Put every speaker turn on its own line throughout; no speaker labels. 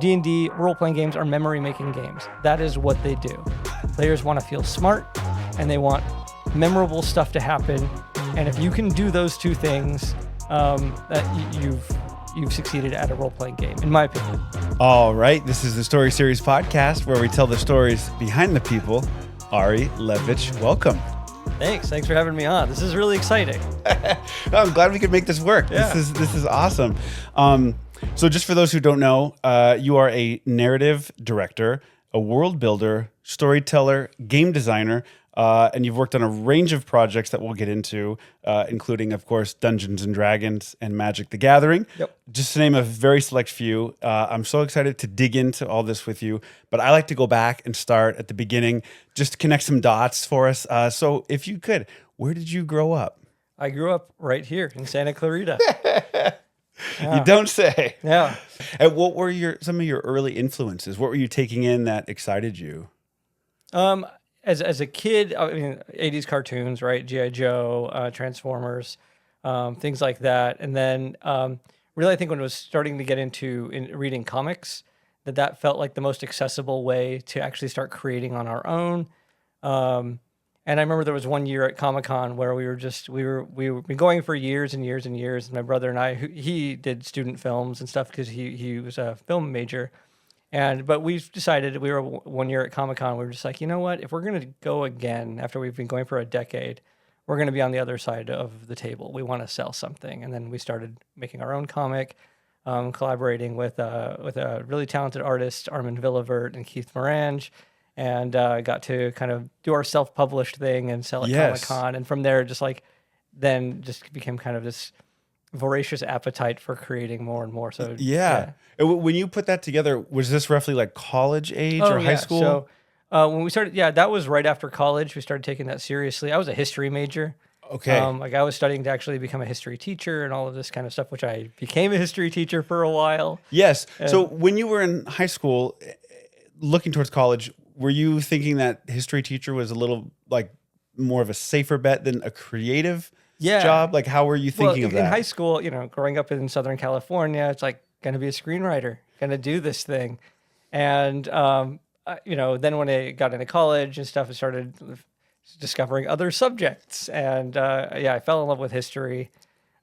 D&D role-playing games are memory-making games. That is what they do. Players want to feel smart, and they want memorable stuff to happen. And if you can do those two things, you've succeeded at a role-playing game, in my opinion.
All right, this is the Story Series podcast where we tell the stories behind the people. Ari Levitch, welcome.
Thanks for having me on. This is really exciting.
I'm glad we could make this work.
Yeah.
This is awesome. So just for those who don't know, you are a narrative director, a world builder, storyteller, game designer, and you've worked on a range of projects that we'll get into, including, of course, Dungeons and Dragons and Magic the Gathering.
Yep.
Just to name a very select few. I'm so excited to dig into all this with you, but I like to go back and start at the beginning, just to connect some dots for us. So if you could, where did you grow up?
I grew up right here in Santa Clarita.
Yeah. You don't say.
Yeah.
And what were some of your early influences? What were you taking in that excited you?
As a kid, I mean, 80s cartoons, right? G.I. Joe, Transformers, things like that. And then really, I think when I was starting to get into reading comics, that felt like the most accessible way to actually start creating on our own. And I remember there was one year at Comic-Con where we were been going for years and years and years. And my brother and I, he did student films and stuff because he was a film major. But we decided, we were one year at Comic-Con, we were just like, you know what, if we're going to go again after we've been going for a decade, we're going to be on the other side of the table. We want to sell something. And then we started making our own comic, collaborating with a really talented artist, Armin Villavert and Keith Morange, and got to kind of do our self-published thing and sell at Comic-Con. And from there, just became kind of this voracious appetite for creating more and more. So
yeah. When you put that together, was this roughly like college age or high school?
So when we started, that was right after college. We started taking that seriously. I was a history major.
Okay.
I was studying to actually become a history teacher and all of this kind of stuff, which I became a history teacher for a while.
Yes. So when you were in high school, looking towards college, were you thinking that history teacher was a little like more of a safer bet than a creative job? Like, how were you thinking of that?
In high school, growing up in Southern California, it's like, going to be a screenwriter, going to do this thing. And, then when I got into college and stuff, I started discovering other subjects. And, I fell in love with history.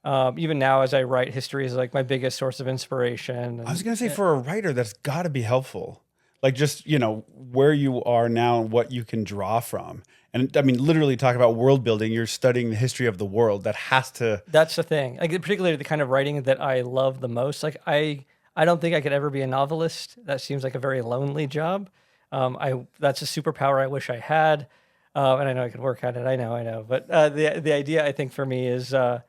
Even now, as I write, history is like my biggest source of inspiration.
I was going to say, for a writer, that's got to be helpful. Like just, where you are now and what you can draw from. And I mean, literally talk about world building. You're studying the history of the world. That's
the thing. Like particularly the kind of writing that I love the most. Like I don't think I could ever be a novelist. That seems like a very lonely job. That's a superpower I wish I had. And I know I could work at it. I know. But the idea I think for me is I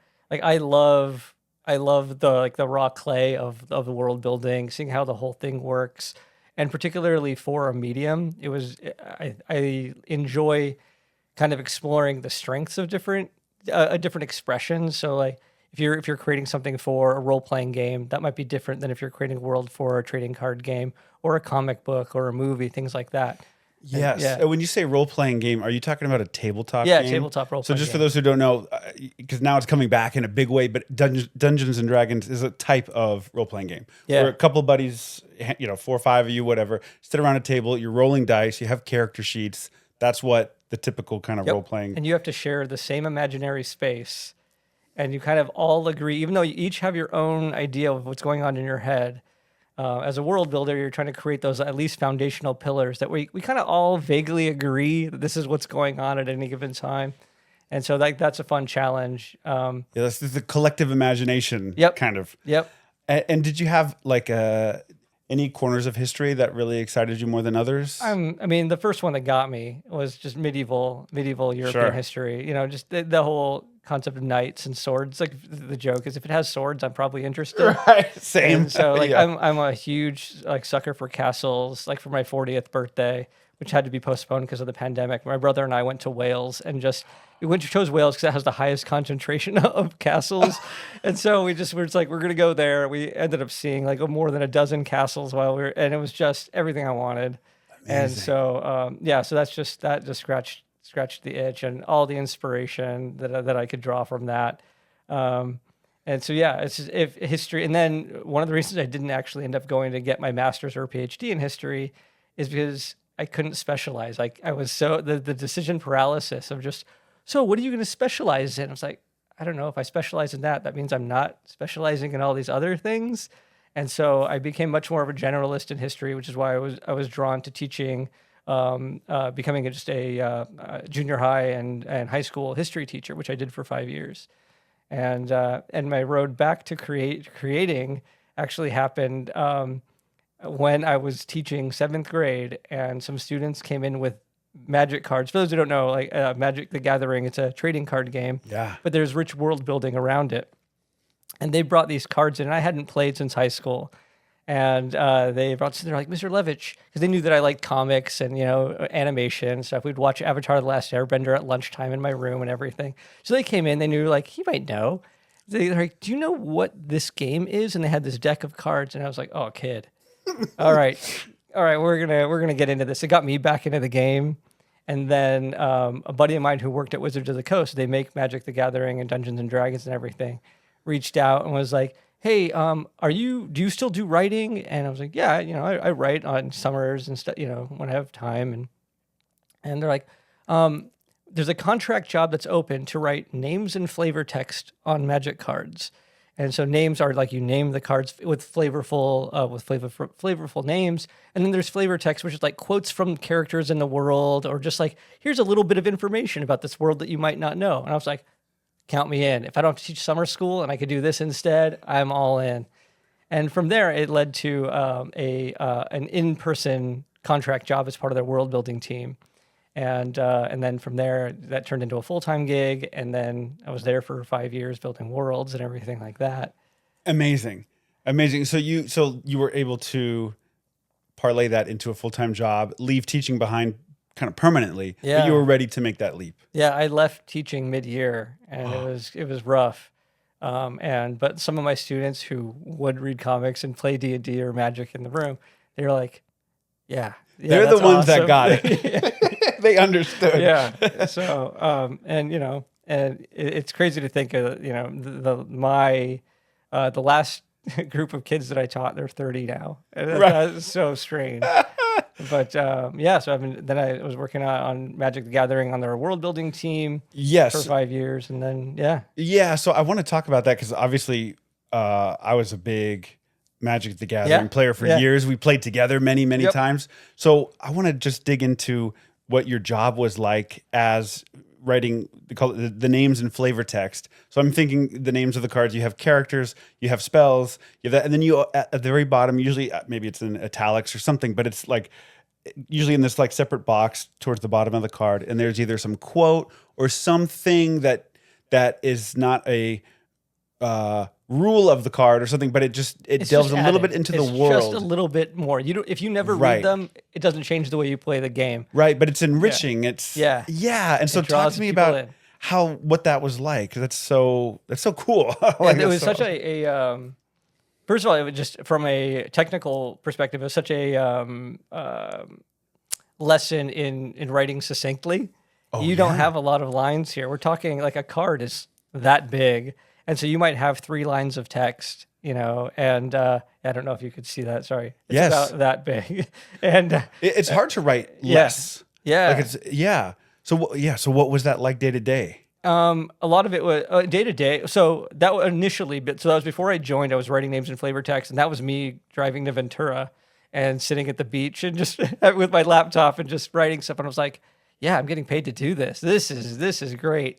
love the raw clay of the world building, seeing how the whole thing works. And particularly for a medium, I enjoy kind of exploring the strengths of different expressions. So like if you're creating something for a role-playing game, that might be different than if you're creating a world for a trading card game or a comic book or a movie, things like that.
Yes. And when you say role-playing game, are you talking about a tabletop game?
Yeah, tabletop role-playing
So just for those who don't know, because now it's coming back in a big way, but Dungeons and Dragons is a type of role-playing game.
Yeah.
Where a couple of buddies, 4 or 5 of you, whatever, sit around a table, you're rolling dice, you have character sheets. That's what the typical kind of role-playing.
And you have to share the same imaginary space, and you kind of all agree, even though you each have your own idea of what's going on in your head. As a world builder, you're trying to create those at least foundational pillars that we kind of all vaguely agree that this is what's going on at any given time. And so that's a fun challenge.
That's the collective imagination kind of.
Yep.
And did you have like any corners of history that really excited you more than others?
I mean, the first one that got me was just medieval European history. Just the whole concept of knights and swords. Like the joke is, if it has swords, I'm probably interested.
Right, same.
And so I'm a huge sucker for castles. Like for my 40th birthday, which had to be postponed because of the pandemic, my brother and I went to Wales and we chose Wales because it has the highest concentration of castles. And so we're just like, we're going to go there. We ended up seeing like more than a dozen castles and it was just everything I wanted. Amazing. And so, so that just scratched the itch and all the inspiration that I could draw from that. And so, yeah, it's just, if history. And then one of the reasons I didn't actually end up going to get my master's or PhD in history is because I couldn't specialize. Like I was so the decision paralysis of just, so what are you going to specialize in? I was like, I don't know. If I specialize in that, that means I'm not specializing in all these other things. And so I became much more of a generalist in history, which is why I was drawn to teaching, becoming just a junior high and high school history teacher, which I did for 5 years. And my road back to creating actually happened when I was teaching 7th grade, and some students came in with Magic cards. For those who don't know, like Magic the Gathering, it's a trading card game.
Yeah.
But there's rich world building around it. And they brought these cards in, and I hadn't played since high school. And they're like, Mr. Levitch, because they knew that I liked comics and, animation and stuff. We'd watch Avatar: The Last Airbender at lunchtime in my room and everything. So they came in, they knew, like, he might know. They're like, do you know what this game is? And they had this deck of cards, and I was like, oh, kid. All right, we're gonna get into this. It got me back into the game. And then a buddy of mine who worked at Wizards of the Coast, they make Magic the Gathering and Dungeons and Dragons and everything, reached out and was like, hey, do you still do writing? And I was like, yeah, I write on summers and stuff, when I have time. And they're like, there's a contract job that's open to write names and flavor text on Magic cards. And so names are like you name the cards with flavorful names, and then there's flavor text, which is like quotes from characters in the world, or just like here's a little bit of information about this world that you might not know. And I was like, count me in. If I don't have to teach summer school and I could do this instead, I'm all in. And from there, it led to an in-person contract job as part of their world building team. And then from there, that turned into a full-time gig. And then I was there for 5 years building worlds and everything like that.
Amazing. So you were able to parlay that into a full-time job, leave teaching behind kind of permanently, but you were ready to make that leap.
Yeah, I left teaching mid-year, and it was rough. But some of my students who would read comics and play D&D or Magic in the room, they were like, yeah,
they're the ones
awesome.
that got it. They understood.
Yeah. So, and it's crazy to think of, the last group of kids that I taught, they're 30 now. And that's so strange. But so I was working on Magic the Gathering on their world building team.
Yes.
For 5 years, and then
Yeah. So I want to talk about that because obviously I was a big Magic the Gathering player for years. We played together many times. So I want to just dig into what your job was like as writing the names and flavor text. So I'm thinking the names of the cards. You have characters, you have spells, you have that, and then you at the very bottom, usually maybe it's in italics or something, but it's like usually in this like separate box towards the bottom of the card, and there's either some quote or something that is not a rule of the card or something, but it delves a little bit into the world.
Just a little bit more. If you never read them, it doesn't change the way you play the game.
Right, but it's enriching.
Yeah.
And so talk to me about what that was like. That's so cool.
It was such a first of all, it was just from a technical perspective, it was such a lesson in writing succinctly. You don't have a lot of lines here. We're talking like a card is that big. And so you might have 3 lines of text, and I don't know if you could see that. Sorry. It's about that big. And
it's hard to write less.
Yeah.
So what was that like day to day?
A lot of it was day to day. So that was before I joined. I was writing names and flavor text, and that was me driving to Ventura and sitting at the beach and just with my laptop and just writing stuff. And I was like, yeah, I'm getting paid to do this. This is great.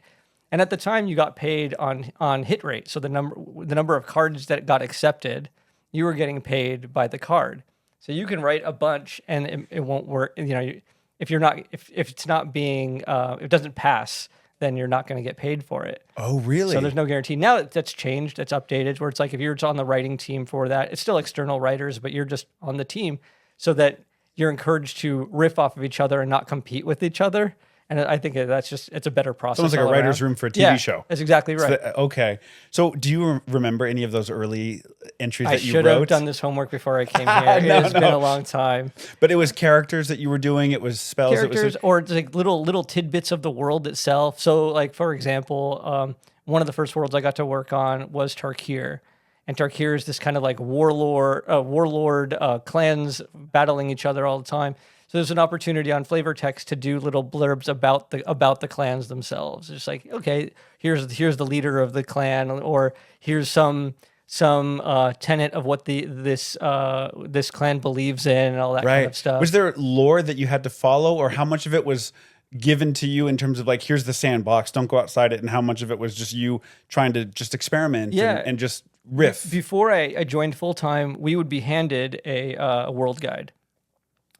And at the time, you got paid on hit rate. So the number of cards that got accepted, you were getting paid by the card. So you can write a bunch, and it won't work. If it's not being, if it doesn't pass, then you're not going to get paid for it.
Oh, really?
So there's no guarantee. Now that's changed. That's updated. Where it's like if you're on the writing team for that, it's still external writers, but you're just on the team, so that you're encouraged to riff off of each other and not compete with each other. And I think it's a better process.
Sounds like a writer's room for a TV show.
That's exactly right.
Okay. So do you remember any of those early entries that you wrote?
I should have done this homework before I came here. It's been a long time.
But it was characters that you were doing. It was spells.
Characters, or like little tidbits of the world itself. So like, for example, one of the first worlds I got to work on was Tarkir. And Tarkir is this kind of like warlord clans battling each other all the time. So there's an opportunity on flavor text to do little blurbs about the clans themselves. It's like, okay, here's the leader of the clan, or here's some tenet of what this clan believes in, and all that kind of stuff.
Was there lore that you had to follow, or how much of it was given to you in terms of like, here's the sandbox, don't go outside it, and how much of it was just you trying to just experiment and just riff?
Before I joined full time, we would be handed a world guide.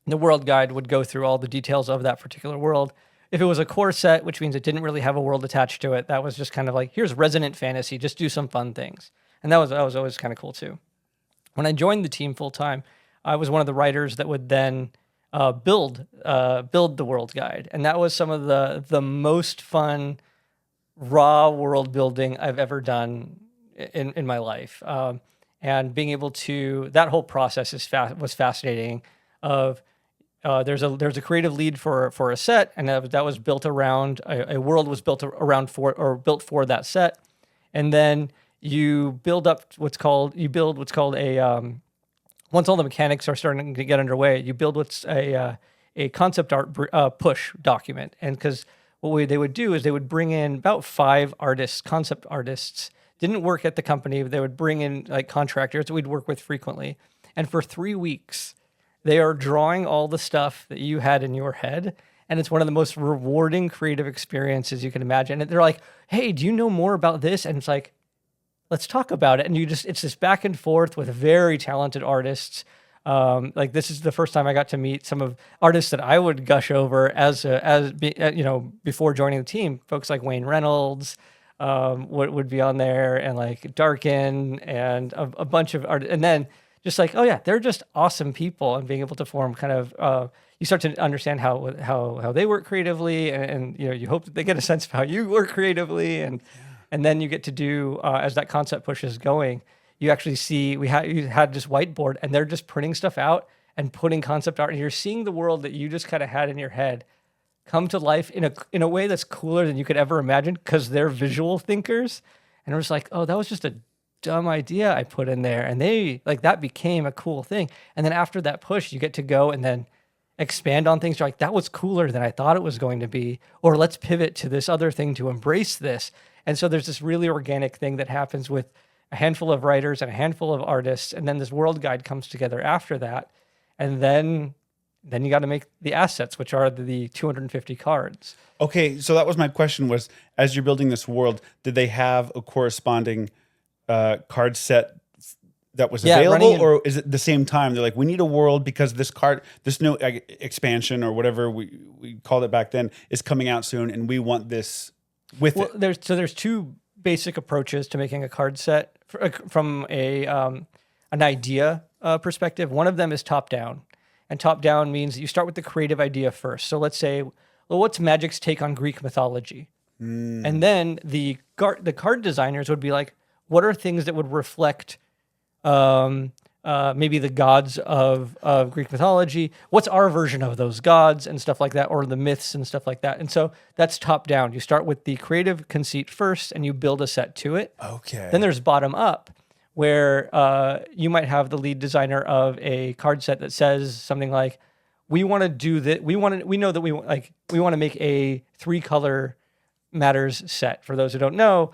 The world guide would go through all the details of that particular world. If it was a core set, which means it didn't really have a world attached to it, that was just kind of like, here's resonant fantasy, just do some fun things. And that was always kind of cool too. When I joined the team full time, I was one of the writers that would then build the world guide, and that was some of the most fun raw world building I've ever done in my life. And being able to, that whole process was fascinating. There's a creative lead for a set, and that was built around a world was built around built for that set, and then you build what's called a once all the mechanics are starting to get underway, you build what's a concept art push document. And because they would do is they would bring in about 5 concept artists, didn't work at the company, but they would bring in like contractors that we'd work with frequently. And for 3 weeks, they are drawing all the stuff that you had in your head. And it's one of the most rewarding creative experiences you can imagine. And they're like, hey, do you know more about this? And it's like, let's talk about it. And it's this back and forth with very talented artists. Like this is the first time I got to meet some of artists that I would gush over before joining the team. Folks like Wayne Reynolds would be on there, and like Darkin and a bunch of artists. And then just like, oh yeah, they're just awesome people, and being able to form kind of, you start to understand how they work creatively, and you hope that they get a sense of how you work creatively, and then you get to do, as that concept push is going, you actually see, you had this whiteboard, and they're just printing stuff out and putting concept art, and you're seeing the world that you just kind of had in your head come to life in a way that's cooler than you could ever imagine, because they're visual thinkers. And it was like, oh, that was just a dumb idea I put in there. And that became a cool thing. And then after that push, you get to go and then expand on things. You're like, that was cooler than I thought it was going to be, or let's pivot to this other thing to embrace this. And so there's this really organic thing that happens with a handful of writers and a handful of artists, and then this world guide comes together after that. And then you got to make the assets, which are the 250 cards.
Okay, so that was my question, was as you're building this world, did they have a corresponding card set that was available, or is it the same time? They're like, we need a world because this new expansion or whatever we called it back then is coming out soon, and we want this with it.
There's 2 basic approaches to making a card set from an idea perspective. One of them is top down, and top down means that you start with the creative idea first. So let's say, well, what's Magic's take on Greek mythology? And then the card designers would be like, what are things that would reflect maybe the gods of Greek mythology? What's our version of those gods and stuff like that, or the myths and stuff like that? And so that's top down. You start with the creative conceit first, and you build a set to it.
Okay.
Then there's bottom up, where you might have the lead designer of a card set that says something like, we want to do that. We know that we want to make a 3-color matters set. For those who don't know,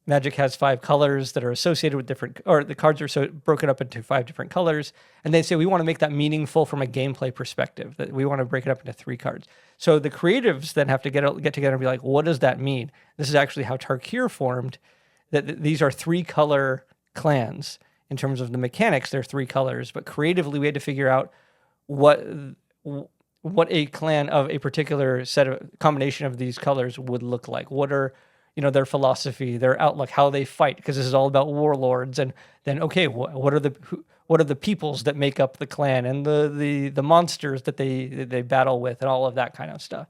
Magic has 5 colors that are associated with the cards are broken up into 5 different colors. And they say, we want to make that meaningful from a gameplay perspective, that we want to break it up into 3 cards. So the creatives then have to get together and be like, what does that mean? This is actually how Tarkir formed, that these are 3-color clans. In terms of the mechanics, they're 3 colors, but creatively we had to figure out what a clan of a particular combination of these colors would look like. What are their philosophy, their outlook, how they fight, because this is all about warlords. And then, okay, what are the peoples that make up the clan, and the monsters that they battle with, and all of that kind of stuff.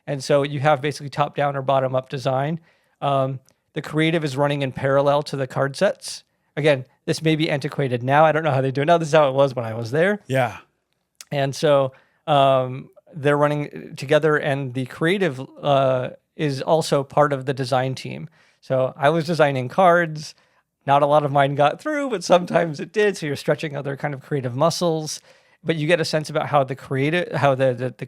And so you have basically top down or bottom up design. The creative is running in parallel to the card sets. Again, this may be antiquated now. I don't know how they do it now. This is how it was when I was there.
Yeah.
And so they're running together, and the creative is also part of the design team. So I was designing cards. Not a lot of mine got through, but sometimes it did. So you're stretching other kind of creative muscles, but you get a sense about how the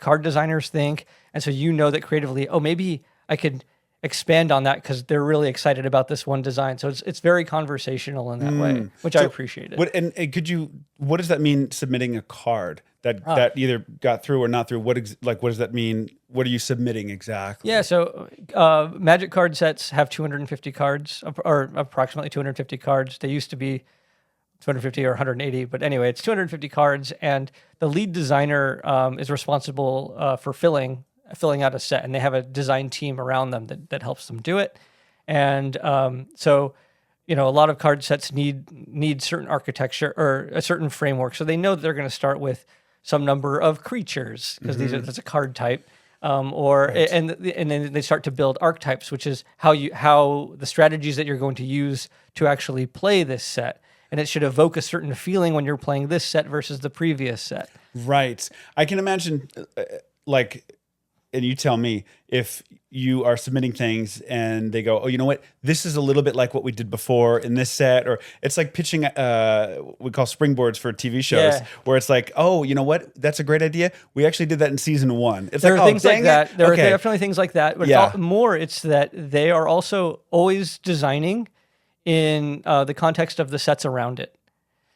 card designers think. And so you know that creatively, oh, maybe I could expand on that because they're really excited about this one design. So it's very conversational in that way, which I appreciated.
What does that mean, submitting a card that either got through or not through? What does that mean? What are you submitting exactly?
Yeah, so Magic card sets have 250 cards, or approximately 250 cards. They used to be 250 or 180, but anyway, it's 250 cards, and the lead designer is responsible for filling out a set, and they have a design team around them that helps them do it. And so, a lot of card sets need certain architecture or a certain framework, so they know that they're going to start with some number of creatures because that's a card type. And then they start to build archetypes, which is how the strategies that you're going to use to actually play this set. And it should evoke a certain feeling when you're playing this set versus the previous set.
Right. I can imagine, and you tell me if you are submitting things and they go, oh, you know what? This is a little bit like what we did before in this set. Or it's like pitching, we call springboards for TV shows, where it's like, oh, you know what? That's a great idea. We actually did that in season 1. It's
there
like,
are things like that. There are
Okay.
definitely things like that. But it's that they are also always designing in the context of the sets around it.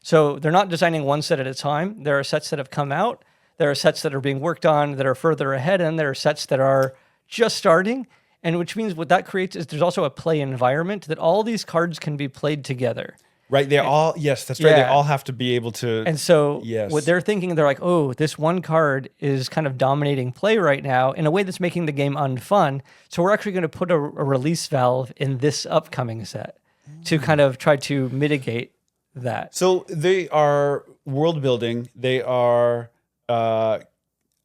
So they're not designing one set at a time. There are sets that have come out. There are sets that are being worked on that are further ahead, and there are sets that are just starting. And which means what that creates is there's also a play environment that all these cards can be played together.
Right. Yes, that's right. They all have to be able to.
And so what they're thinking, they're like, oh, this one card is kind of dominating play right now in a way that's making the game unfun. So we're actually going to put a release valve in this upcoming set to kind of try to mitigate that.
So they are world building. They are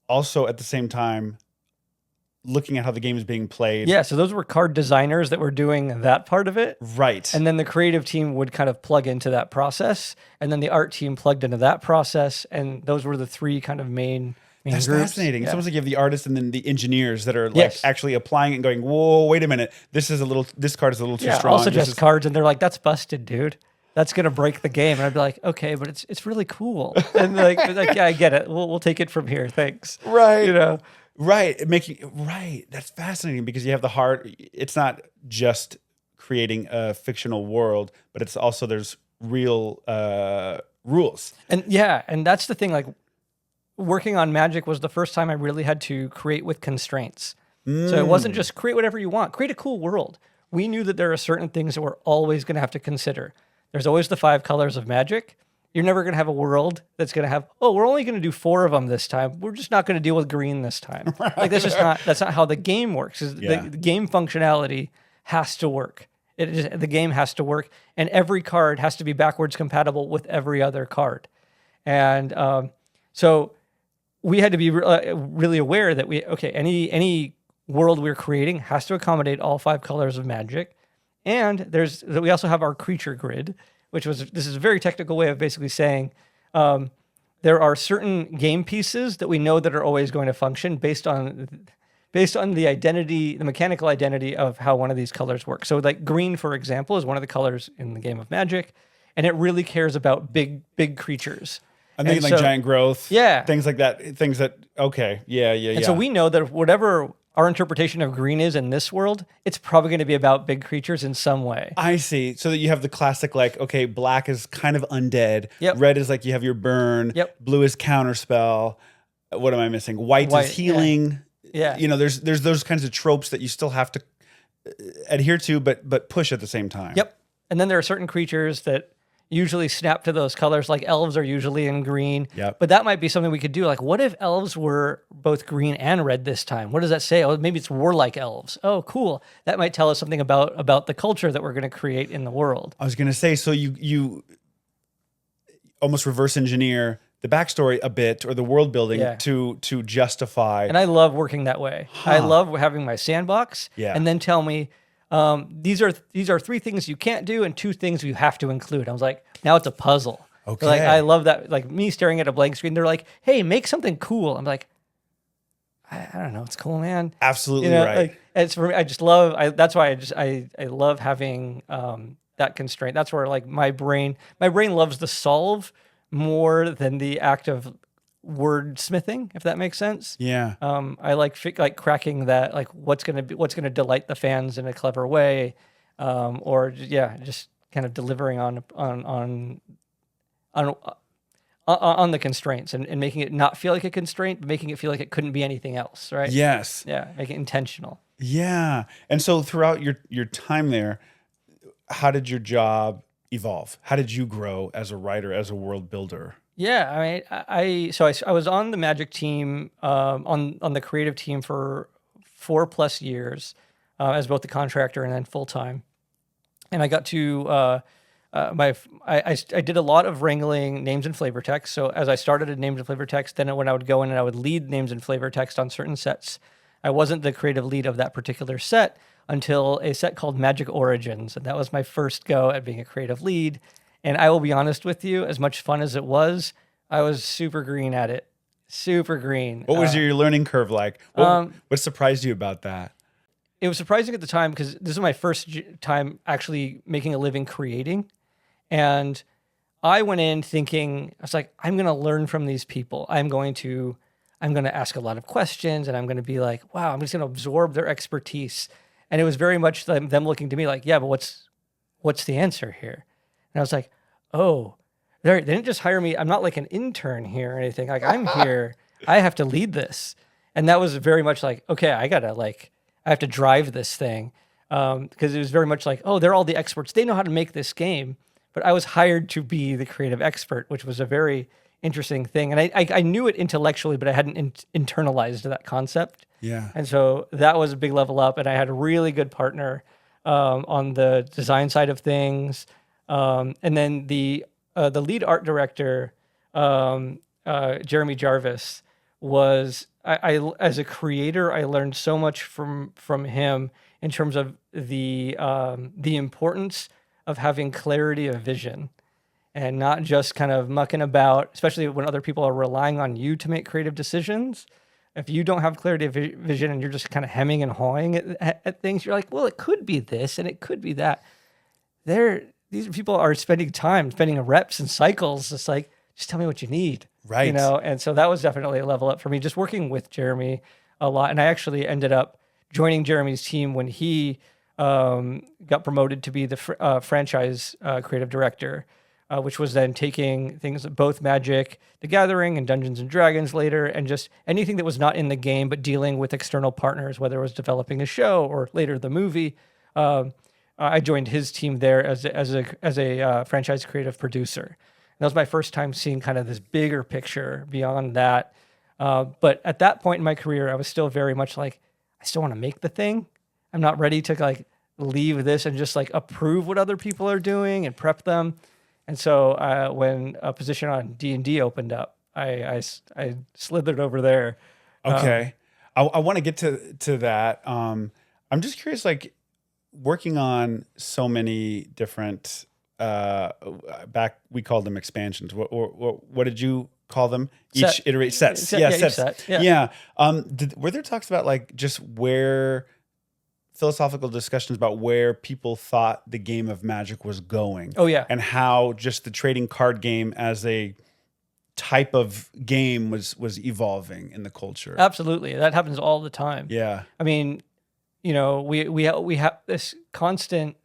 also at the same time looking at how the game is being played.
Yeah, so those were card designers that were doing that part of it.
Right.
And then the creative team would kind of plug into that process. And then the art team plugged into that process. And those were the three kind of main
That's
groups.
fascinating.
Yeah.
It's almost like you have the artists and then the engineers that are like actually applying it and going, whoa, wait a minute. This card is a little too strong.
Also just cards. And they're like, that's busted, dude. That's going to break the game. And I'd be like, okay, but it's really cool. And like yeah, I get it. We'll take it from here. Thanks.
Right. Right. That's fascinating because you have the heart. It's not just creating a fictional world, but it's also there's real rules.
And that's the thing. Like working on Magic was the first time I really had to create with constraints. So it wasn't just create whatever you want, create a cool world. We knew that there are certain things that we're always going to have to consider. There's always the 5 colors of Magic. You're never going to have a world that's going to have, oh, we're only going to do 4 of them this time. We're just not going to deal with green this time. Like that's not how the game works. The game functionality has to work. The game has to work, and every card has to be backwards compatible with every other card. And so we had to be really aware that any world we're creating has to accommodate all 5 colors of Magic. And we also have our creature grid, this is a very technical way of basically saying there are certain game pieces that we know that are always going to function based on the identity, the mechanical identity of how one of these colors works. So like green, for example, is one of the colors in the game of Magic, and it really cares about big creatures.
I'm thinking like giant growth, things like that, And
so we know that whatever our interpretation of green is in this world, it's probably going to be about big creatures in some way.
I see. So that you have the classic, like, okay, black is kind of undead.
Yep.
Red is like you have your burn.
Yep.
Blue is Counterspell. What am I missing? White is healing.
Yeah.
There's those kinds of tropes that you still have to adhere to, but push at the same time.
Yep. And then there are certain creatures that usually snap to those colors, like elves are usually in green.
Yep.
But that might be something we could do. Like, what if elves were both green and red this time? What does that say? Oh, maybe it's warlike elves. Oh, cool. That might tell us something about the culture that we're going to create in the world.
I was going to say, so you almost reverse engineer the backstory a bit or the world building to justify.
And I love working that way. I love having my sandbox and then tell me, these are 3 things you can't do and 2 things you have to include. I was like, now it's a puzzle.
Okay.
Like, I love that. Like me staring at a blank screen, they're like, hey, make something cool. I'm like, I don't know. It's cool, man.
Absolutely right.
Like, it's for me. I just love. That's why I love having that constraint. That's where like my brain loves the solve more than the act of wordsmithing, if that makes sense.
Yeah.
I like cracking that, like what's gonna delight the fans in a clever way, or just kind of delivering on on the constraints and making it not feel like a constraint, but making it feel like it couldn't be anything else, right?
Yes.
Yeah, make it intentional.
Yeah. And so throughout your time there, how did your job evolve? How did you grow as a writer, as a world builder?
Yeah, I mean, I was on the Magic team, on the creative team for 4+ years, as both the contractor and then full time. And I got to I did a lot of wrangling names and flavor text. So as I started at names and flavor text, then when I would go in and I would lead names and flavor text on certain sets, I wasn't the creative lead of that particular set until a set called Magic Origins, and that was my first go at being a creative lead. And I will be honest with you, as much fun as it was, I was super green at it. Super green.
What was your learning curve like? What surprised you about that?
It was surprising at the time because this was my first time actually making a living creating. And I went in thinking, I was like, I'm going to learn from these people. I'm going to ask a lot of questions, and I'm going to be like, wow, I'm just going to absorb their expertise. And it was very much them looking to me like, yeah, but what's the answer here? And I was like, oh, they didn't just hire me. I'm not like an intern here or anything. Like, I'm here. I have to lead this. And that was very much like, okay, I have to drive this thing. Because it was very much like, oh, they're all the experts. They know how to make this game. But I was hired to be the creative expert, which was a very interesting thing. And I knew it intellectually, but I hadn't internalized that concept.
Yeah.
And so that was a big level up. And I had a really good partner on the design side of things. And then the lead art director, Jeremy Jarvis, was I as a creator, I learned so much from him in terms of the importance of having clarity of vision and not just kind of mucking about, especially when other people are relying on you to make creative decisions. If you don't have clarity of vision and you're just kind of hemming and hawing at things, you're like, well, it could be this and it could be that. These people are spending reps and cycles. It's like, just tell me what you need.
Right.
You know? And so that was definitely a level up for me, just working with Jeremy a lot. And I actually ended up joining Jeremy's team when he got promoted to be the franchise creative director, which was then taking things both Magic, the Gathering, and Dungeons and Dragons later, and just anything that was not in the game, but dealing with external partners, whether it was developing a show or later the movie. I joined his team there as a franchise creative producer. And that was my first time seeing kind of this bigger picture beyond that. But at that point in my career, I was still very much like, I still want to make the thing. I'm not ready to like leave this and just like approve what other people are doing and prep them. And so when a position on D&D opened up, I slithered over there.
Okay. I want to get to that. I'm just curious, like working on so many different, back we called them expansions. What did you call them? Each iterate sets. Yeah, sets.
Set.
Yeah. Were there talks about like just where philosophical discussions about where people thought the game of Magic was going?
Oh yeah.
And how just the trading card game as a type of game was evolving in the culture.
Absolutely. That happens all the time.
Yeah.
I mean, you know, we have this constant,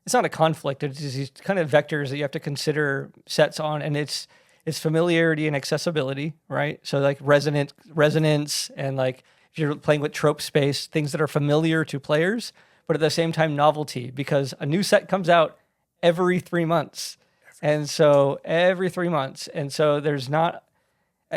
it's not a conflict, it's these kind of vectors that you have to consider sets on, and it's familiarity and accessibility, right? So like resonance and like if you're playing with trope space, things that are familiar to players, but at the same time novelty, because a new set comes out every 3 months. And so every 3 months. And so there's not,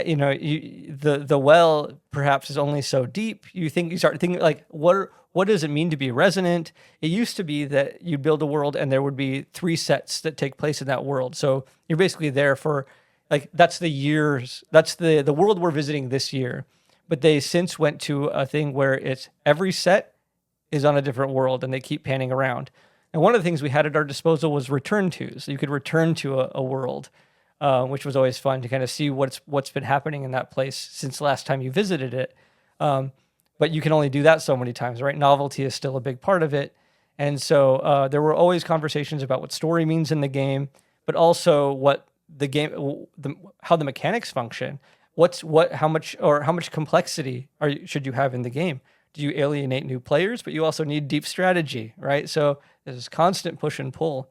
you know, the well perhaps is only so deep. You start thinking like, what does it mean to be resonant? It used to be that you build a world and there would be 3 sets that take place in that world. So you're basically there for like, that's the world we're visiting this year. But they since went to a thing where it's every set is on a different world and they keep panning around. And one of the things we had at our disposal was return to. So you could return to a world, which was always fun to kind of see what's been happening in that place since the last time you visited it. But but you can only do that so many times, right? Novelty is still a big part of it. And so there were always conversations about what story means in the game, but also what the game, how the mechanics function. How much complexity should you have in the game? Do you alienate new players? But you also need deep strategy, right? So there's constant push and pull.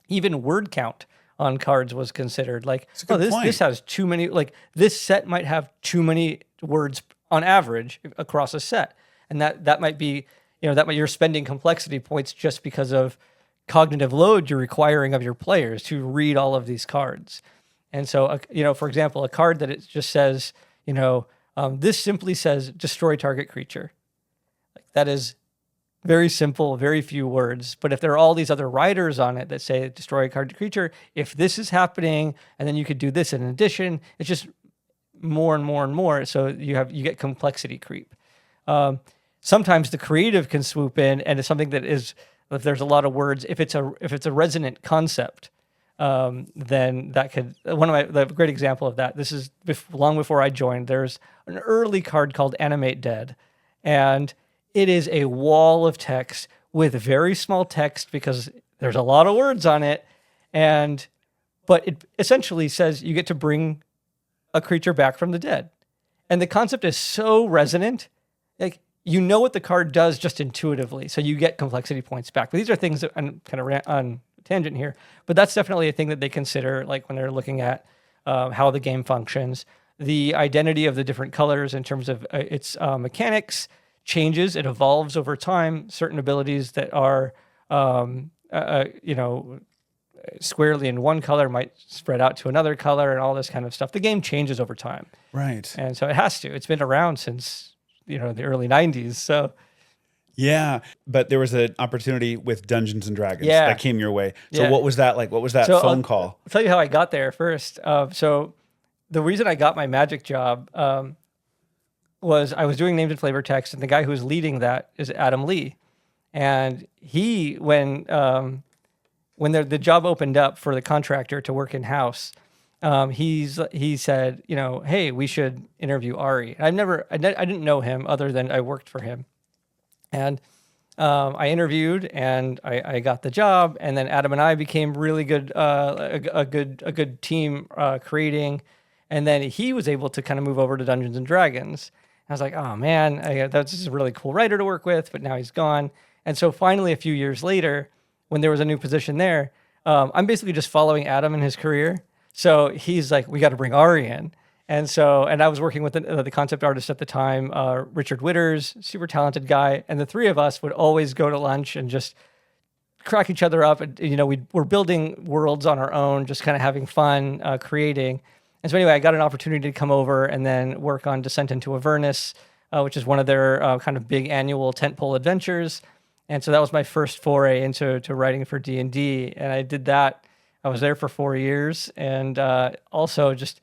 Even word count on cards was considered. Like, oh, this has too many. Like, this set might have too many words on average across a set, and that might be, you're spending complexity points just because of cognitive load you're requiring of your players to read all of these cards. And so, for example, a card that it just says, this simply says destroy target creature. Like, that is very simple, very few words. But if there are all these other riders on it that say destroy a target creature, if this is happening, and then you could do this in addition, it's just more and more and more. So you get complexity creep. Sometimes the creative can swoop in, and it's something that is, if there's a lot of words, if it's a resonant concept, then that could, the great example of that, this is long before I joined, there's an early card called Animate Dead, and it is a wall of text with very small text because there's a lot of words on it, but it essentially says you get to bring a creature back from the dead. And the concept is so resonant, like, what the card does just intuitively, so you get complexity points back. But these are things that I'm kind of on tangent here, but that's definitely a thing that they consider, like when they're looking at how the game functions. The identity of the different colors in terms of its mechanics changes, it evolves over time. Certain abilities that are, squarely in one color might spread out to another color, and all this kind of stuff. The game changes over time.
Right.
And so it has to. It's been around since, the early 90s. So
yeah, but there was an opportunity with Dungeons and Dragons that came your way. So what was that like? What was that phone call?
I'll tell you how I got there first. So the reason I got my Magic job was I was doing named and flavor text, and the guy who was leading that is Adam Lee. And he, when the job opened up for the contractor to work in-house, he said, hey, we should interview Ari. I didn't know him other than I worked for him. And I interviewed, and I got the job, and then Adam and I became really good, a good team creating. And then he was able to kind of move over to Dungeons and Dragons. I was like, oh man, that's just a really cool writer to work with, but now he's gone. And so finally, a few years later, when there was a new position there, I'm basically just following Adam in his career. So he's like, we got to bring Ari in. And I was working with the concept artist at the time, Richard Witters, super talented guy. And the three of us would always go to lunch and just crack each other up. And, we're building worlds on our own, just kind of having fun, creating. And so anyway, I got an opportunity to come over and then work on Descent into Avernus, which is one of their kind of big annual tentpole adventures. And so that was my first foray into writing for D&D. And I did that. I was there for 4 years, and also just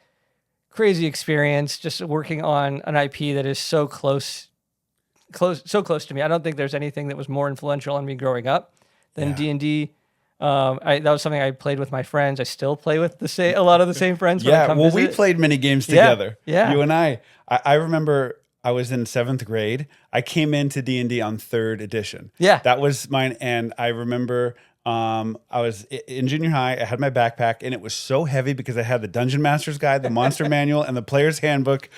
crazy experience, just working on an IP that is so close to me. I don't think there's anything that was more influential on me growing up than D&D. That was something I played with my friends. I still play with a lot of the same friends.
Yeah, well, we played mini games together.
Yeah.
You and I. I remember I was in 7th grade. I came into D&D on 3rd edition.
Yeah.
That was mine, and I remember I was in junior high. I had my backpack, and it was so heavy because I had the Dungeon Master's Guide, the Monster Manual, and the Player's Handbook,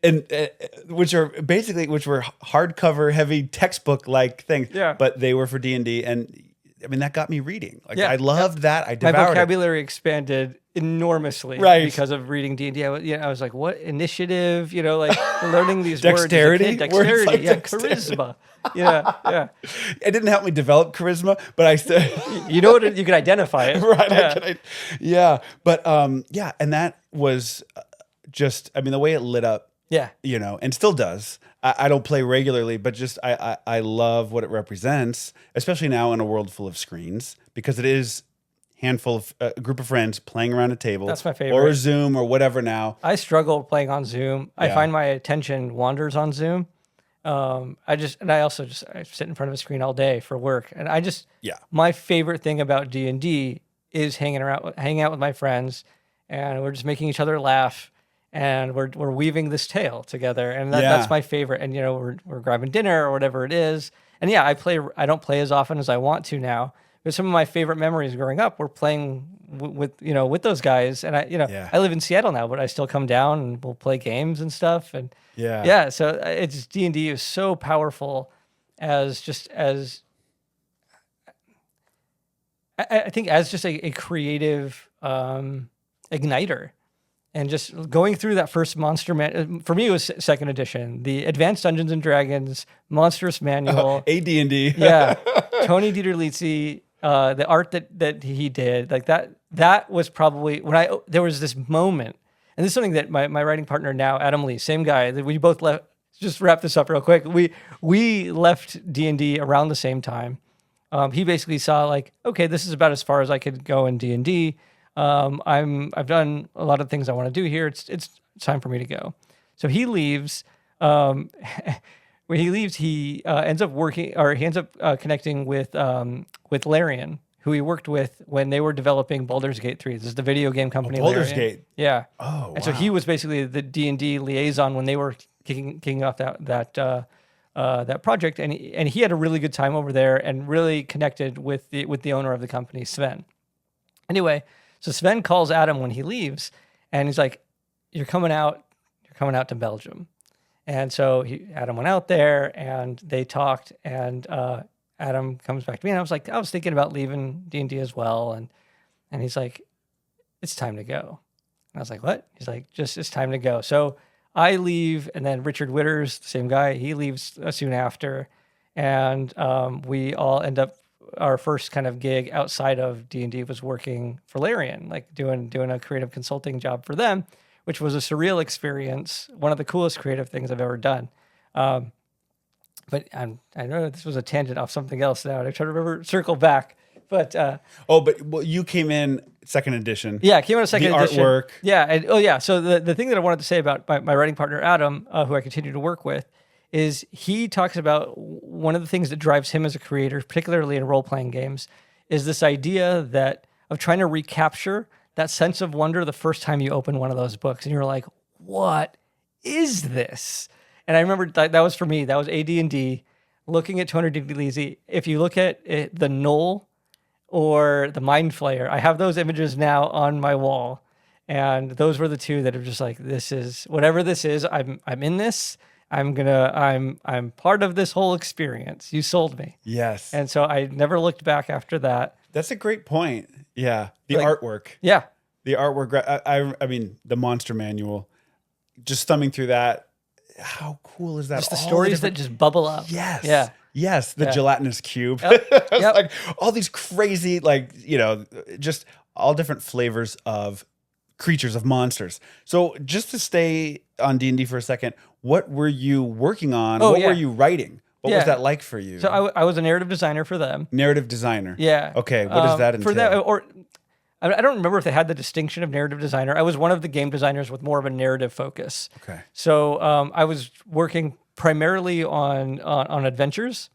and which were hardcover, heavy textbook-like things. Yeah. But they were for D&D, and I mean that got me reading. Like I loved that. I devoured
my vocabulary expanded enormously because of reading D&D. I was like, what initiative? Learning these
dexterity?
words. Dexterity, charisma. Yeah.
It didn't help me develop charisma, but I still...
you can identify it.
Right. Yeah. But and that was just, the way it lit up, and still does. I don't play regularly, but just I love what it represents, especially now in a world full of screens, because it is handful of a group of friends playing around a table.
That's my favorite.
Or a Zoom or whatever now.
I struggle playing on Zoom. I find my attention wanders on Zoom. I sit in front of a screen all day for work. And my favorite thing about D&D is hanging out with my friends, and we're just making each other laugh. and we're weaving this tale together, and
Yeah.
that's my favorite. And we're grabbing dinner or whatever it is, and yeah, I don't play as often as I want to now. But some of my favorite memories growing up were playing with those guys, and
Yeah.
I live in Seattle now, but I still come down and we'll play games and stuff, and
Yeah.
yeah. So it's D&D is so powerful as I think as just a creative igniter. And just going through that first Monster Man, for me, it was second edition, the Advanced Dungeons and Dragons Monstrous Manual.
AD&D.
Yeah, Tony Dieterlizzi, the art that he did, like that was probably there was this moment, and this is something that my writing partner now, Adam Lee, same guy, that we both left. Just wrap this up real quick. We left D&D around the same time. He basically saw like, okay, this is about as far as I could go in D&D. I've done a lot of things I want to do here. It's time for me to go. So he leaves. When he leaves, he ends up connecting with Larian, who he worked with when they were developing Baldur's Gate 3. This is the video game company.
Baldur's
Larian.
Gate.
Yeah.
Oh,
and so he was basically the D&D liaison when they were kicking off that project, and he had a really good time over there and really connected with the owner of the company, Sven. Anyway. So Sven calls Adam when he leaves, and he's like, "You're coming out to Belgium." And so Adam went out there, and they talked, and Adam comes back to me, and I was thinking about leaving D&D as well, and he's like, "It's time to go." And I was like, "What?" He's like, "It's time to go." So I leave, and then Richard Witters, the same guy, he leaves soon after, and we all end up. Our first kind of gig outside of D&D was working for Larian, like doing a creative consulting job for them, which was a surreal experience. One of the coolest creative things I've ever done. But I know this was a tangent off something else now, and I try to remember circle back. But
you came in second edition.
Yeah, I came in a second edition.
The artwork.
Yeah, and, so the thing that I wanted to say about my writing partner Adam, who I continue to work with, is he talks about one of the things that drives him as a creator, particularly in role-playing games, is this idea of trying to recapture that sense of wonder the first time you open one of those books, and you're like, "What is this?" And I remember that was for me. That was AD&D, looking at Tony Dieterlizzi. If you look at the Knoll or the Mind Flayer, I have those images now on my wall, and those were the two that are just like, "This is whatever this is. I'm in this." I'm part of this whole experience. You sold me.
Yes.
And so I never looked back after that.
That's a great point. Yeah. The artwork.
Yeah.
The artwork. I mean, the Monster Manual, just thumbing through that. How cool is that?
Just the stories that just bubble up.
Yes.
Yeah.
Yes. The gelatinous cube.
Yep.
Like all these crazy, just all different flavors of creatures, of monsters. So just to stay on D&D for a second, what were you working on? What were you writing? What was that like for you?
So I was a narrative designer for them.
Narrative designer.
Yeah.
Okay. What does that entail?
For that, or I don't remember if they had the distinction of narrative designer. I was one of the game designers with more of a narrative focus.
Okay.
So I was working primarily on adventures,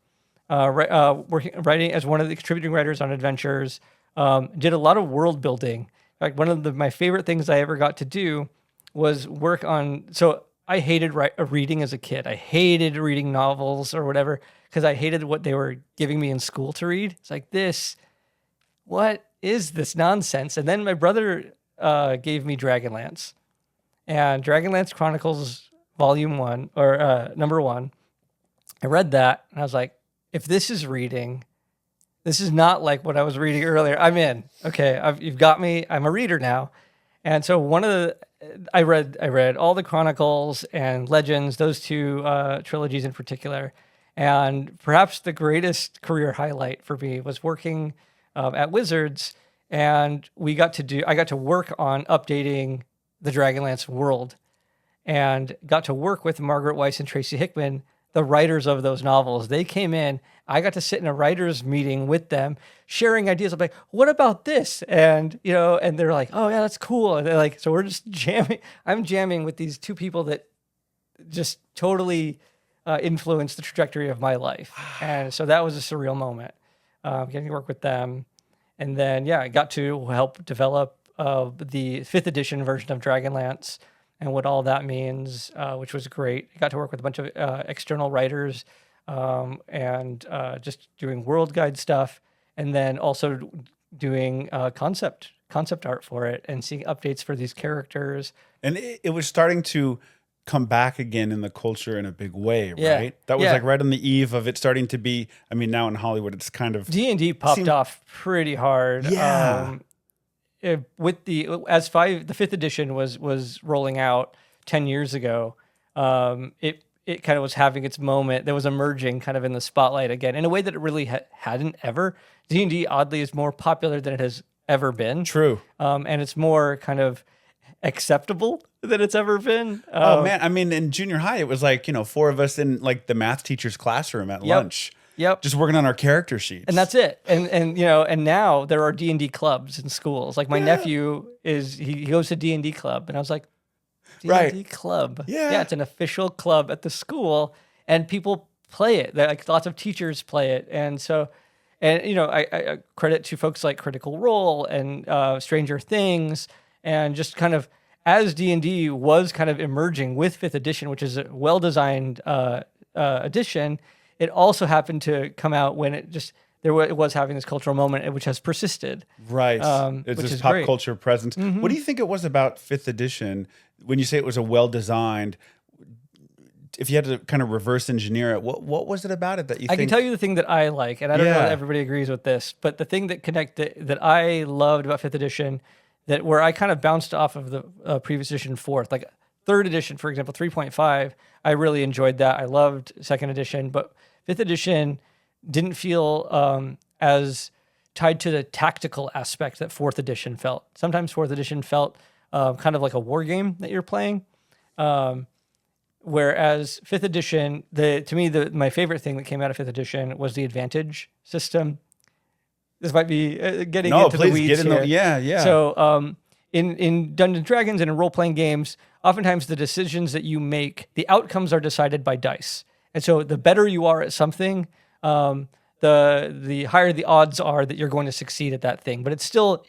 writing as one of the contributing writers on adventures. Did a lot of world building. Like one of my favorite things I ever got to do was work on. So I hated reading as a kid. I hated reading novels or whatever because I hated what they were giving me in school to read. It's like what is this nonsense? And then my brother gave me Dragonlance, and Dragonlance Chronicles Volume 1 or Number 1. I read that and I was like, if this is reading, this is not like what I was reading earlier. I'm in. Okay, you've got me. I'm a reader now. And so I read all the Chronicles and Legends, those two trilogies in particular. And perhaps the greatest career highlight for me was working at Wizards, and I got to work on updating the Dragonlance world, and got to work with Margaret Weiss and Tracy Hickman, the writers of those novels. They came in. I got to sit in a writers meeting with them, sharing ideas. I'm like, what about this? And and they're like, oh yeah, that's cool. And they're like, so we're just jamming. I'm jamming with these two people that just totally influenced the trajectory of my life. And so that was a surreal moment, getting to work with them. And then, I got to help develop the 5th edition version of Dragonlance. and what all that means, which was great. I got to work with a bunch of external writers and just doing world guide stuff, and then also doing concept art for it and seeing updates for these characters.
And it was starting to come back again in the culture in a big way, right?
Yeah.
That was
Yeah.
like right on the eve of it starting to be, I mean, now in Hollywood, it's kind of...
D&D popped off pretty hard.
Yeah.
With the fifth edition was rolling out 10 years ago. It kind of was having its moment. That was emerging kind of in the spotlight again in a way that it really hadn't ever. D&D oddly is more popular than it has ever been.
True.
And it's more kind of acceptable than it's ever been.
Oh man, I mean, in junior high, it was like, 4 of us in like the math teacher's classroom at lunch.
Yep.
Just working on our character sheets.
And that's it. And now there are D&D clubs in schools. Like my nephew he goes to D&D club, and I was like, D&D club. Yeah, it's an official club at the school, and people play it. Like lots of teachers play it, and so, I credit to folks like Critical Role and Stranger Things, and just kind of as D&D was kind of emerging with 5th edition, which is a well-designed edition. It also happened to come out when it was having this cultural moment, which has persisted.
Right. It's
which
this
is
pop
great.
culture presence. What do you think it was about 5th edition when you say it was a well-designed? If you had to kind of reverse engineer it, what was it about it that you think?
I can tell you the thing that I like, and I don't know if everybody agrees with this, but the thing that I loved about 5th edition, where I kind of bounced off of the previous edition 4th, like 3rd edition, for example, 3.5, I really enjoyed that. I loved 2nd edition, but 5th edition didn't feel as tied to the tactical aspect that 4th edition felt. Sometimes 4th edition felt kind of like a war game that you're playing. Whereas 5th edition, to me, my favorite thing that came out of 5th edition was the advantage system. This might be getting into the weeds here.
Yeah.
So in Dungeons & Dragons and in role-playing games, oftentimes the decisions that you make, the outcomes are decided by dice. And so the better you are at something, the higher the odds are that you're going to succeed at that thing. But it still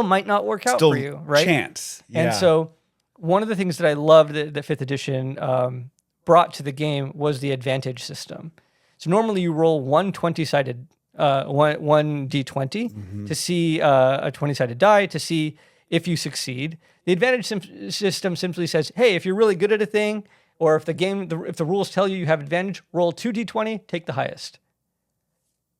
might not work out for you, right?
Chance. Yeah.
And so one of the things that I loved that 5th edition brought to the game was the advantage system. So normally you roll one 20-sided, one D20 to see a 20-sided die to see if you succeed. The advantage system simply says, hey, if you're really good at a thing, or if the rules tell you have advantage, roll 2d20, take the highest.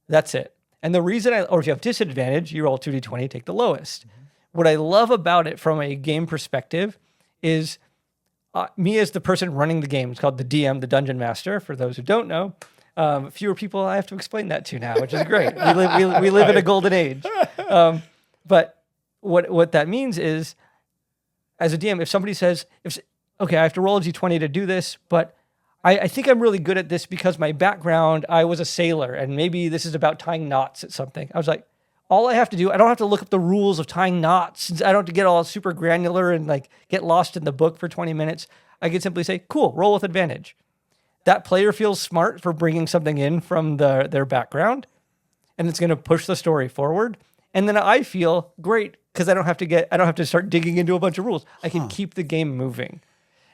That's it. And the reason or if you have disadvantage, you roll 2d20, take the lowest. What I love about it from a game perspective is me as the person running the game. It's called the DM, the Dungeon Master, for those who don't know. Fewer people I have to explain that to now, which is great. We live in a golden age. But what that means is, as a DM, if somebody says, okay, I have to roll a d20 to do this, but I think I'm really good at this because my background, I was a sailor, and maybe this is about tying knots at something. I was like, all I have to do, I don't have to look up the rules of tying knots. I don't have to get all super granular and like get lost in the book for 20 minutes. I can simply say, cool, roll with advantage. That player feels smart for bringing something in from their background, and it's going to push the story forward. And then I feel great because I don't have to start digging into a bunch of rules. I can keep the game moving.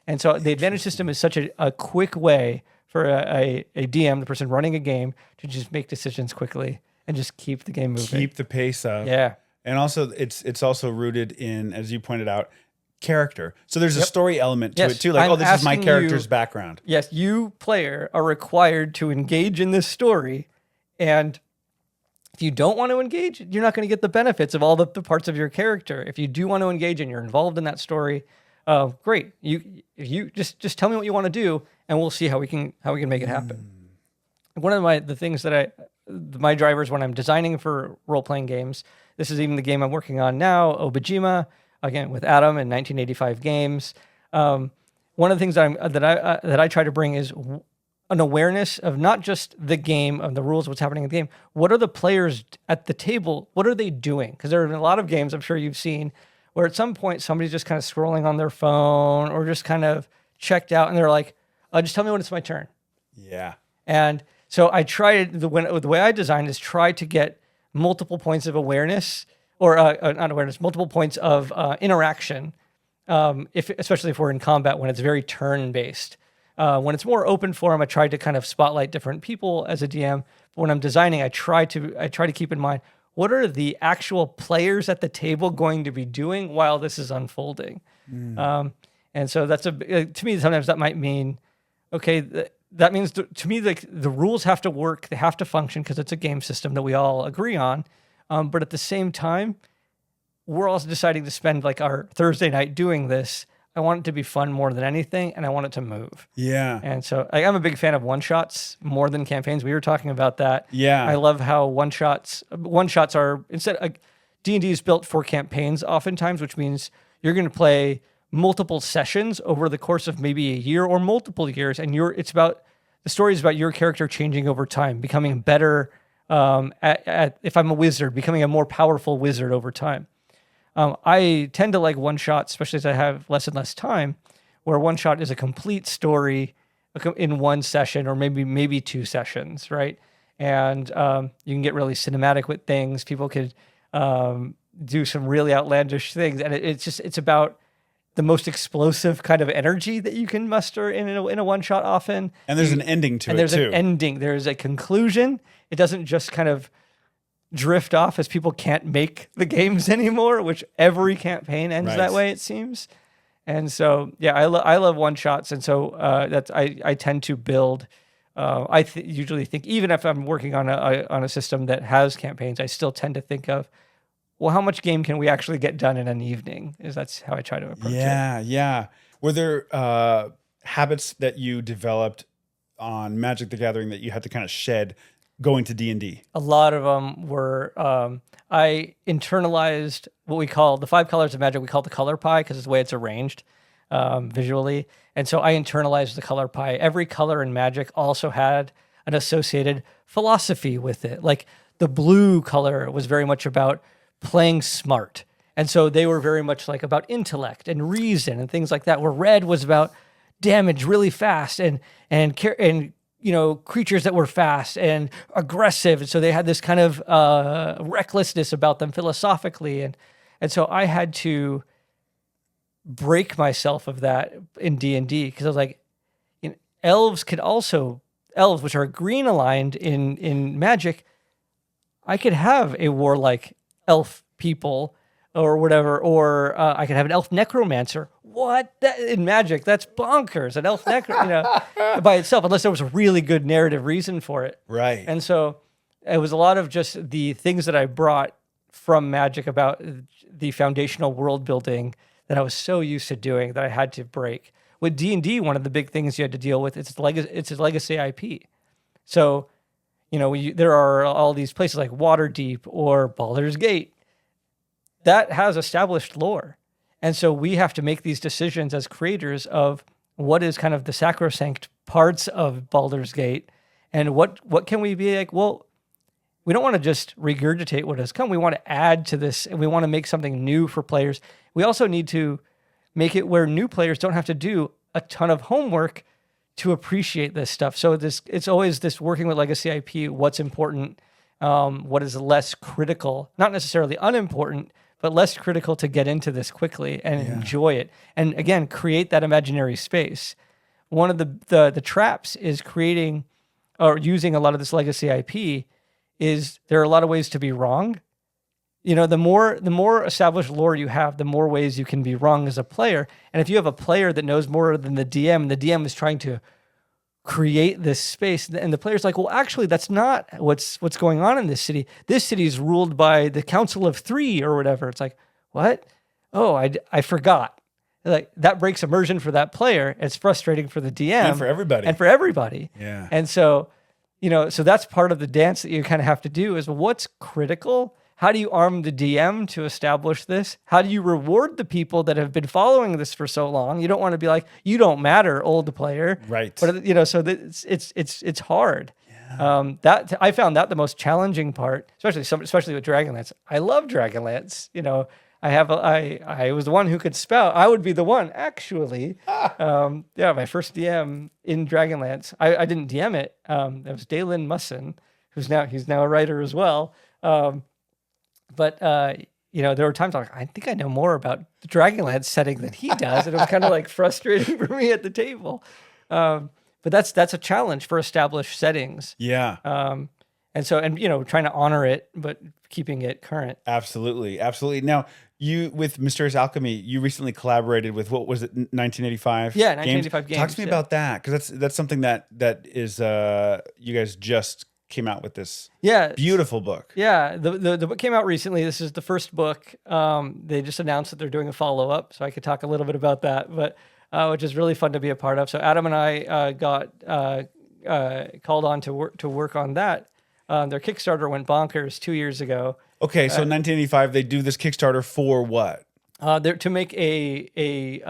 And so the advantage system is such a quick way for a DM, the person running a game, to just make decisions quickly and just keep the game moving.
Keep the pace up.
Yeah.
And also it's also rooted in, as you pointed out, character. So there's a story element to it too. Like, this is my character's background.
Yes, you, player, are required to engage in this story. And if you don't want to engage, you're not going to get the benefits of all the parts of your character. If you do want to engage and you're involved in that story, great. You just tell me what you want to do, and we'll see how we can make it happen. One of the things that my drivers when I'm designing for role-playing games, this is even the game I'm working on now, Obajima, again with Adam in 1985 games. One of the things that I try to bring is an awareness of not just the game, of the rules, what's happening in the game. What are the players at the table? What are they doing? Because there are a lot of games I'm sure you've seen where at some point somebody's just kind of scrolling on their phone or just kind of checked out, and they're like, just tell me when it's my turn.
Yeah.
And so I tried, the way I designed is try to get multiple points of awareness, or not awareness, multiple points of interaction especially if we're in combat, when it's very turn-based. When it's more open form, I try to kind of spotlight different people as a DM. But when I'm designing, I try to keep in mind, what are the actual players at the table going to be doing while this is unfolding? And so that's to me, sometimes that might mean, okay, that means to me, like, the rules have to work, they have to function because it's a game system that we all agree on. But at the same time, we're also deciding to spend like our Thursday night doing this. I want it to be fun more than anything, and I want it to move.
Yeah.
And so I'm a big fan of one-shots more than campaigns. We were talking about that.
Yeah.
I love how one-shots are, instead, D&D is built for campaigns oftentimes, which means you're going to play multiple sessions over the course of maybe a year or multiple years, and the story is about your character changing over time, becoming better if I'm a wizard, becoming a more powerful wizard over time. I tend to like one shot, especially as I have less and less time, where one shot is a complete story in one session or maybe two sessions, right? And you can get really cinematic with things. People could do some really outlandish things, and it's about the most explosive kind of energy that you can muster in a one shot often.
And there's an ending to it too.
And there's an ending. There's a conclusion. It doesn't just kind of drift off as people can't make the games anymore, which every campaign ends that way, it seems. And so, yeah, I love one shots. And so I tend to build, usually think, even if I'm working on a system that has campaigns, I still tend to think of, well, how much game can we actually get done in an evening? That's how I try to approach it.
Yeah. Were there habits that you developed on Magic the Gathering that you had to kind of shed going to D&D?
A lot of them were, I internalized what we call the 5 colors of Magic. We call it the color pie because it's the way it's arranged visually. And so I internalized the color pie. Every color in Magic also had an associated philosophy with it. Like the blue color was very much about playing smart. And so they were very much like about intellect and reason and things like that, where red was about damage really fast and creatures that were fast and aggressive. And so they had this kind of recklessness about them philosophically. And so I had to break myself of that in D&D because I was like, elves, which are green aligned in Magic, I could have a warlike elf people or whatever, or I could have an elf necromancer. What? In Magic, that's bonkers. An elf by itself, unless there was a really good narrative reason for it.
Right.
And so it was a lot of just the things that I brought from Magic about the foundational world building that I was so used to doing that I had to break. With D&D, one of the big things you had to deal with, it's a legacy IP. So, there are all these places like Waterdeep or Baldur's Gate that has established lore. And so we have to make these decisions as creators of what is kind of the sacrosanct parts of Baldur's Gate and what can we be like, well, we don't want to just regurgitate what has come. We want to add to this and we want to make something new for players. We also need to make it where new players don't have to do a ton of homework to appreciate this stuff. So it's always this working with legacy IP, what's important, what is less critical, not necessarily unimportant, but less critical to get into this quickly and enjoy it. And again, create that imaginary space. One of the traps is creating or using a lot of this legacy IP is there are a lot of ways to be wrong. The more established lore you have, the more ways you can be wrong as a player. And if you have a player that knows more than the DM, and the DM is trying to create this space, and the player's like, well, actually, that's not what's going on in this city. This city is ruled by the Council of Three or whatever. It's like, what? Oh, I forgot. Like that breaks immersion for that player. It's frustrating for the DM
and for everybody.
Yeah. And so, so that's part of the dance that you kind of have to do is what's critical. How do you arm the DM to establish this? How do you reward the people that have been following this for so long? You don't want to be like, you don't matter, old player.
Right.
But so it's hard. Yeah. That I found that the most challenging part, especially with Dragonlance. I love Dragonlance. I was the one who could spout. I would be the one actually. My first DM in Dragonlance. I didn't DM it. That was Dalen Musson, he's now a writer as well. But there were times I'm like, I think I know more about the Dragonlance setting than he does. And it was kind of like frustrating for me at the table. But that's a challenge for established settings.
Yeah.
And trying to honor it, but keeping it current.
Absolutely. Absolutely. Now, you, with Mysterious Alchemy, you recently collaborated with, what was it, 1985?
Yeah, 1985 games.
Talk to me about that, because that's something that is, you guys just came out with this beautiful book.
Yeah, the book came out recently. This is the first book. They just announced that they're doing a follow-up, so I could talk a little bit about that, but which is really fun to be a part of. So Adam and I got called on to work on that. Their Kickstarter went bonkers 2 years ago.
Okay, so 1985, they do this Kickstarter for what?
They're to make an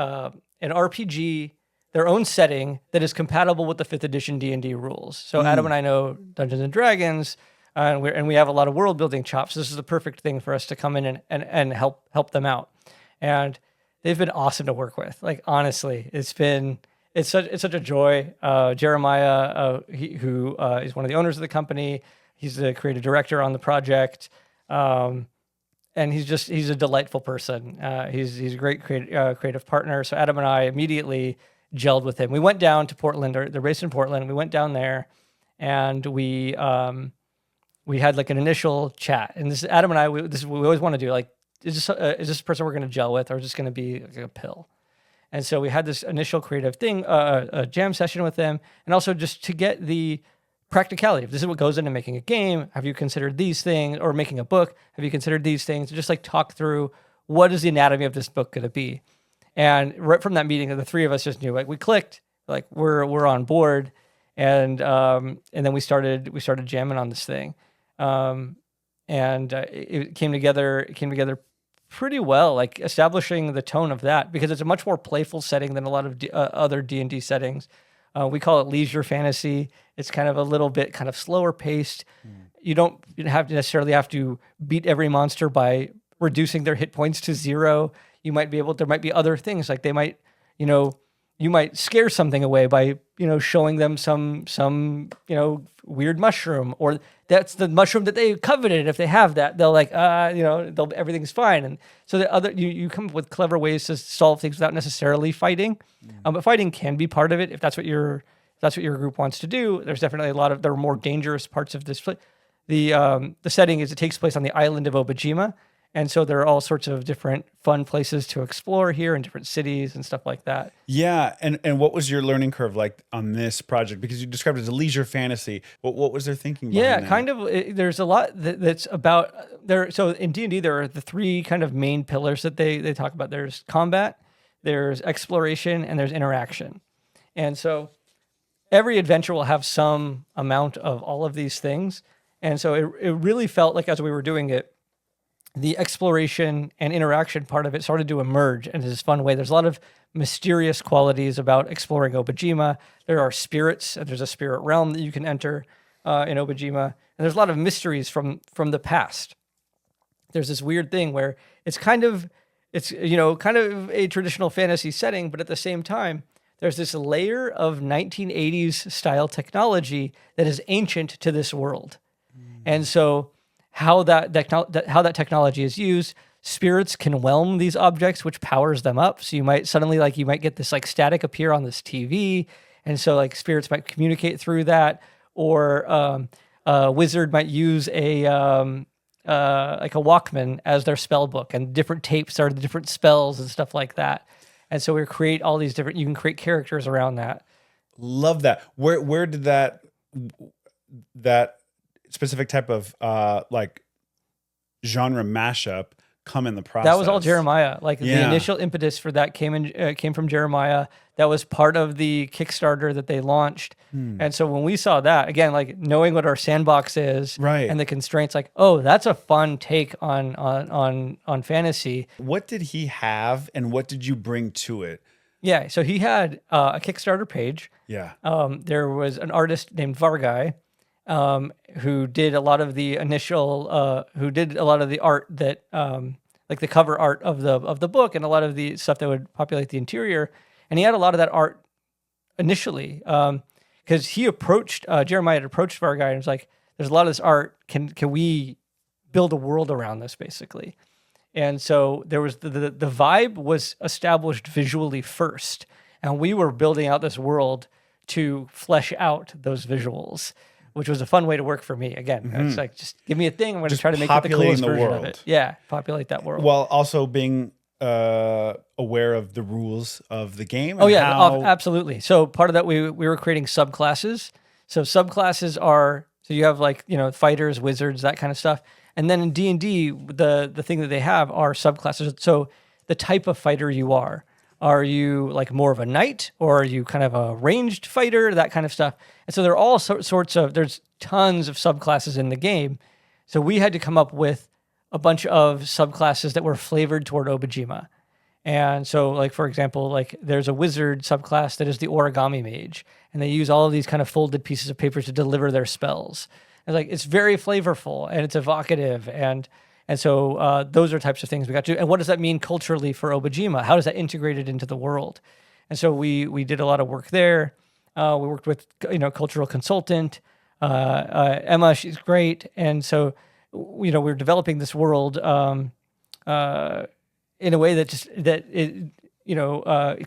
RPG, their own setting that is compatible with the 5th edition D&D rules. So Adam and I know Dungeons and Dragons, and we have a lot of world building chops. This is the perfect thing for us to come in and help them out. And they've been awesome to work with. Like, honestly, it's such a joy. Jeremiah, who is one of the owners of the company, he's the creative director on the project. And he's a delightful person. He's a great creative partner. So Adam and I immediately gelled with him. We went down to Portland. They're based in Portland. We went down there, and we had like an initial chat. And this Adam and I, this is what we always want to do. Like, is this a person we're going to gel with, or is this going to be like a pill? And so we had this initial creative thing, a jam session with them, and also just to get the practicality. If this is what goes into making a game, have you considered these things? Or making a book, have you considered these things? Just like talk through, what is the anatomy of this book going to be? And right from that meeting, the three of us just knew, like, we clicked, like we're on board, and then we started jamming on this thing, and it came together pretty well, like establishing the tone of that, because it's a much more playful setting than a lot of other D&D settings. We call it leisure fantasy. It's kind of a little bit kind of slower paced. You don't necessarily have to beat every monster by reducing their hit points to 0. There might be other things, like they might, you might scare something away by, showing them some weird mushroom, or that's the mushroom that they coveted. If they have that, they'll like, everything's fine. And so you come up with clever ways to solve things without necessarily fighting. But fighting can be part of it if that's what your group wants to do. There's definitely there are more dangerous parts of this. The setting it takes place on the island of Obajima. And so there are all sorts of different fun places to explore here in different cities and stuff like that.
Yeah. And what was your learning curve like on this project? Because you described it as a leisure fantasy. What was their thinking behind that?
Kind of. There's a lot that's about there. So in D&D, there are the 3 kind of main pillars that they talk about. There's combat, there's exploration, and there's interaction. And so every adventure will have some amount of all of these things. And so it really felt like, as we were doing it, the exploration and interaction part of it started to emerge in this fun way. There's a lot of mysterious qualities about exploring Obajima. There are spirits, and there's a spirit realm that you can enter in Obajima. And there's a lot of mysteries from the past. There's this weird thing where it's kind of a traditional fantasy setting, but at the same time, there's this layer of 1980s style technology that is ancient to this world. And so how that technology is used, spirits can whelm these objects, which powers them up. So you might get this like static appear on this TV, and so like spirits might communicate through that, or a wizard might use a Walkman as their spell book, and different tapes are the different spells and stuff like that. And so we create all these different. You can create characters around that.
Love that. Where did that specific type of like genre mashup come in the process?
That was all Jeremiah. Like the initial impetus for that came from Jeremiah. That was part of the Kickstarter that they launched. And so when we saw that, again, like knowing what our sandbox is,
right,
and the constraints, like, oh, that's a fun take on fantasy.
What did he have, and what did you bring to it?
Yeah, so he had a Kickstarter page.
Yeah.
There was an artist named Vargai, who did a lot of the art that, like the cover art of the book, and a lot of the stuff that would populate the interior. And he had a lot of that art initially, because Jeremiah had approached Vargai and was like, "There's a lot of this art. Can we build a world around this, basically?" And so there was the vibe was established visually first, and we were building out this world to flesh out those visuals, which was a fun way to work for me. Again, it's like, just give me a thing. I'm going to try to make it the coolest version of it. Yeah, populate that world.
While also being aware of the rules of the game.
Oh yeah, absolutely. So part of that, we were creating subclasses. So subclasses are, so you have like, fighters, wizards, that kind of stuff. And then in D&D, the thing that they have are subclasses. So the type of fighter you are you like more of a knight, or are you kind of a ranged fighter, that kind of stuff. And so there are all sorts of, there's tons of subclasses in the game. So we had to come up with a bunch of subclasses that were flavored toward Obajima. And so, like, for example, like there's a wizard subclass that is the origami mage, and they use all of these kind of folded pieces of paper to deliver their spells. And like, it's very flavorful and it's evocative, and so those are types of things we got to do. And what does that mean culturally for Obajima? How does that integrate it into the world? And so we did a lot of work there. We worked with cultural consultant Emma. She's great, and so we're developing this world in a way that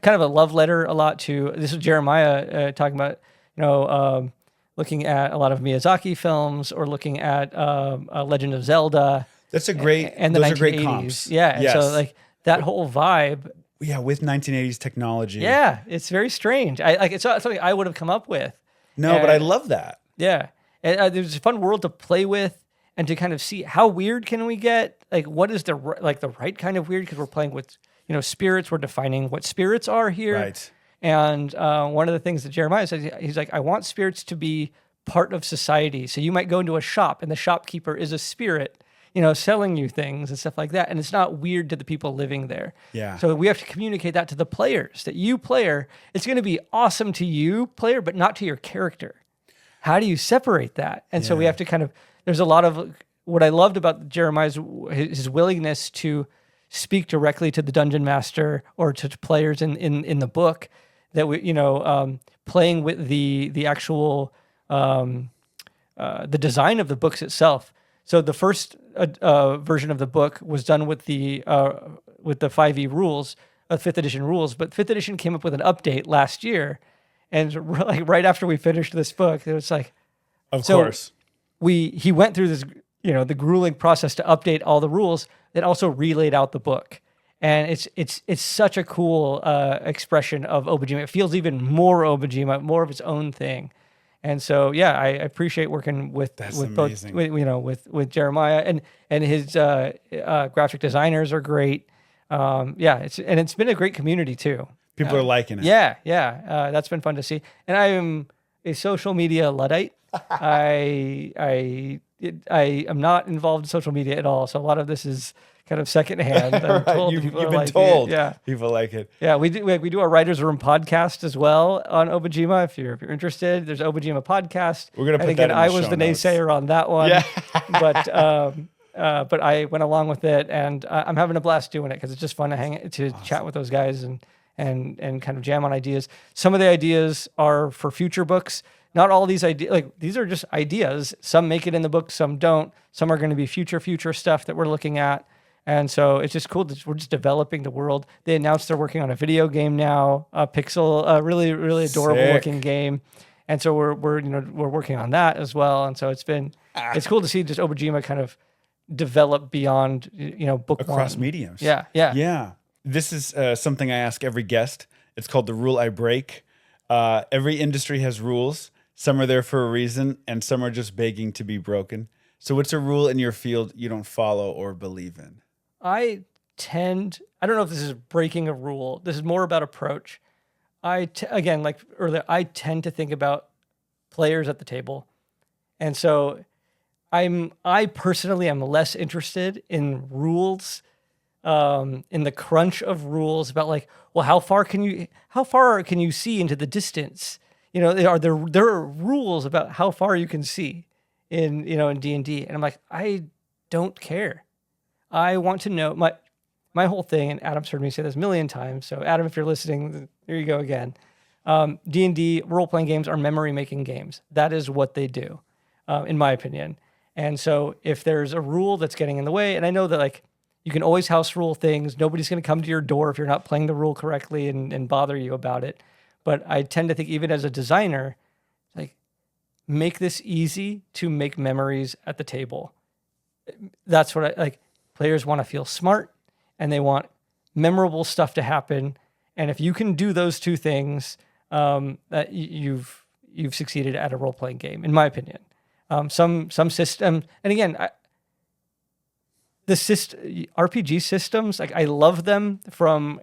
kind of a love letter a lot to. This is Jeremiah talking about looking at a lot of Miyazaki films, or looking at Legend of Zelda.
That's a great, and those are great comps.
Yeah, yes. So like that whole vibe.
Yeah, with 1980s technology.
Yeah, it's very strange. It's not something I would have come up with.
No, but I love that.
Yeah, and there's a fun world to play with, and to kind of see how weird can we get. Like, what is the right kind of weird? Because we're playing with spirits. We're defining what spirits are here.
Right.
And one of the things that Jeremiah says, he's like, I want spirits to be part of society. So you might go into a shop, and the shopkeeper is a spirit, selling you things and stuff like that. And it's not weird to the people living there.
Yeah.
So we have to communicate that to the players, that you, player, it's going to be awesome to you, player, but not to your character. How do you separate that? And so we have to kind of, there's a lot of, what I loved about Jeremiah's, his willingness to speak directly to the dungeon master or to players in the book, that we, playing with the actual, the design of the books itself. So the first version of the book was done with the 5e rules, 5th edition rules, but 5th edition came up with an update last year, and like right after we finished this book, it was like,
of course,
he went through this, the grueling process to update all the rules, that also relayed out the book, and it's such a cool expression of Obajima. It feels even more Obajima, more of its own thing. And so, I appreciate working with both, with Jeremiah, and his graphic designers are great. It's been a great community too.
People are liking it.
Yeah. That's been fun to see. And I am a social media Luddite. I am not involved in social media at all. So a lot of this is kind of secondhand. I'm told
You've been told.
Yeah.
People like it.
Yeah, we do our Writers Room podcast as well on Obajima. If you're interested, there's Obajima podcast.
We're gonna put that in the
I was the
notes.
naysayer on that one.
Yeah.
but I went along with it, and I'm having a blast doing it, because it's just fun to chat with those guys and kind of jam on ideas. Some of the ideas are for future books. Not all these ideas, these are just ideas. Some make it in the book, some don't. Some are going to be future stuff that we're looking at. And so it's just cool that we're just developing the world. They announced they're working on a video game now, a pixel, really, really adorable looking game. And so we're working on that as well. And so it's cool to see just Obajima kind of develop beyond, book
across
one.
mediums.
Yeah.
This is something I ask every guest. It's called the rule I break. Every industry has rules. Some are there for a reason, and some are just begging to be broken. So what's a rule in your field you don't follow or believe in?
I don't know if this is breaking a rule. This is more about approach. Again, like earlier, I tend to think about players at the table. And so I personally am less interested in rules, in the crunch of rules about how far can you see into the distance? There are rules about how far you can see in D&D. And I'm like, I don't care. I want to know my whole thing, and Adam's heard me say this a million times. So Adam, if you're listening, there you go again. D&D role-playing games are memory-making games. That is what they do, in my opinion. And so if there's a rule that's getting in the way, and I know that You can always house rule things. Nobody's going to come to your door if you're not playing the rule correctly and bother you about it. But I tend to think, even as a designer, like, make this easy to make memories at the table. That's what I like. Players want to feel smart and they want memorable stuff to happen. And if you can do those two things, that you've succeeded at a role playing game, in my opinion. Some system, and again, the RPG systems, like, I love them from.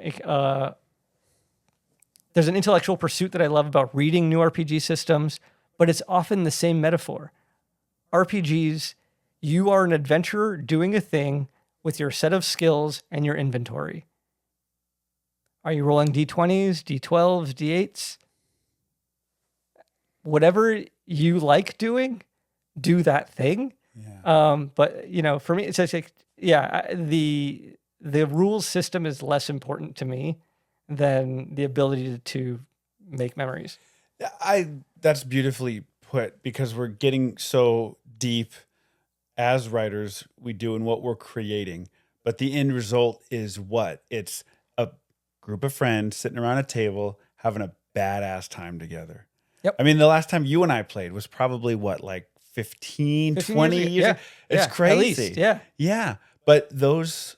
There's an intellectual pursuit that I love about reading new RPG systems, but it's often the same metaphor. RPGs, you are an adventurer doing a thing with your set of skills and your inventory. Are you rolling D20s, D12s, D8s? Whatever you like doing, do that thing. Yeah. But for me, it's like, the rules system is less important to me than the ability to make memories.
That's beautifully put, because we're getting so deep as writers, we do in what we're creating. But the end result is what? It's a group of friends sitting around a table having a badass time together.
Yep.
I mean, the last time you and I played was probably what, like 15 20 years?
Yeah.
It's crazy.
At least, yeah.
Yeah. But those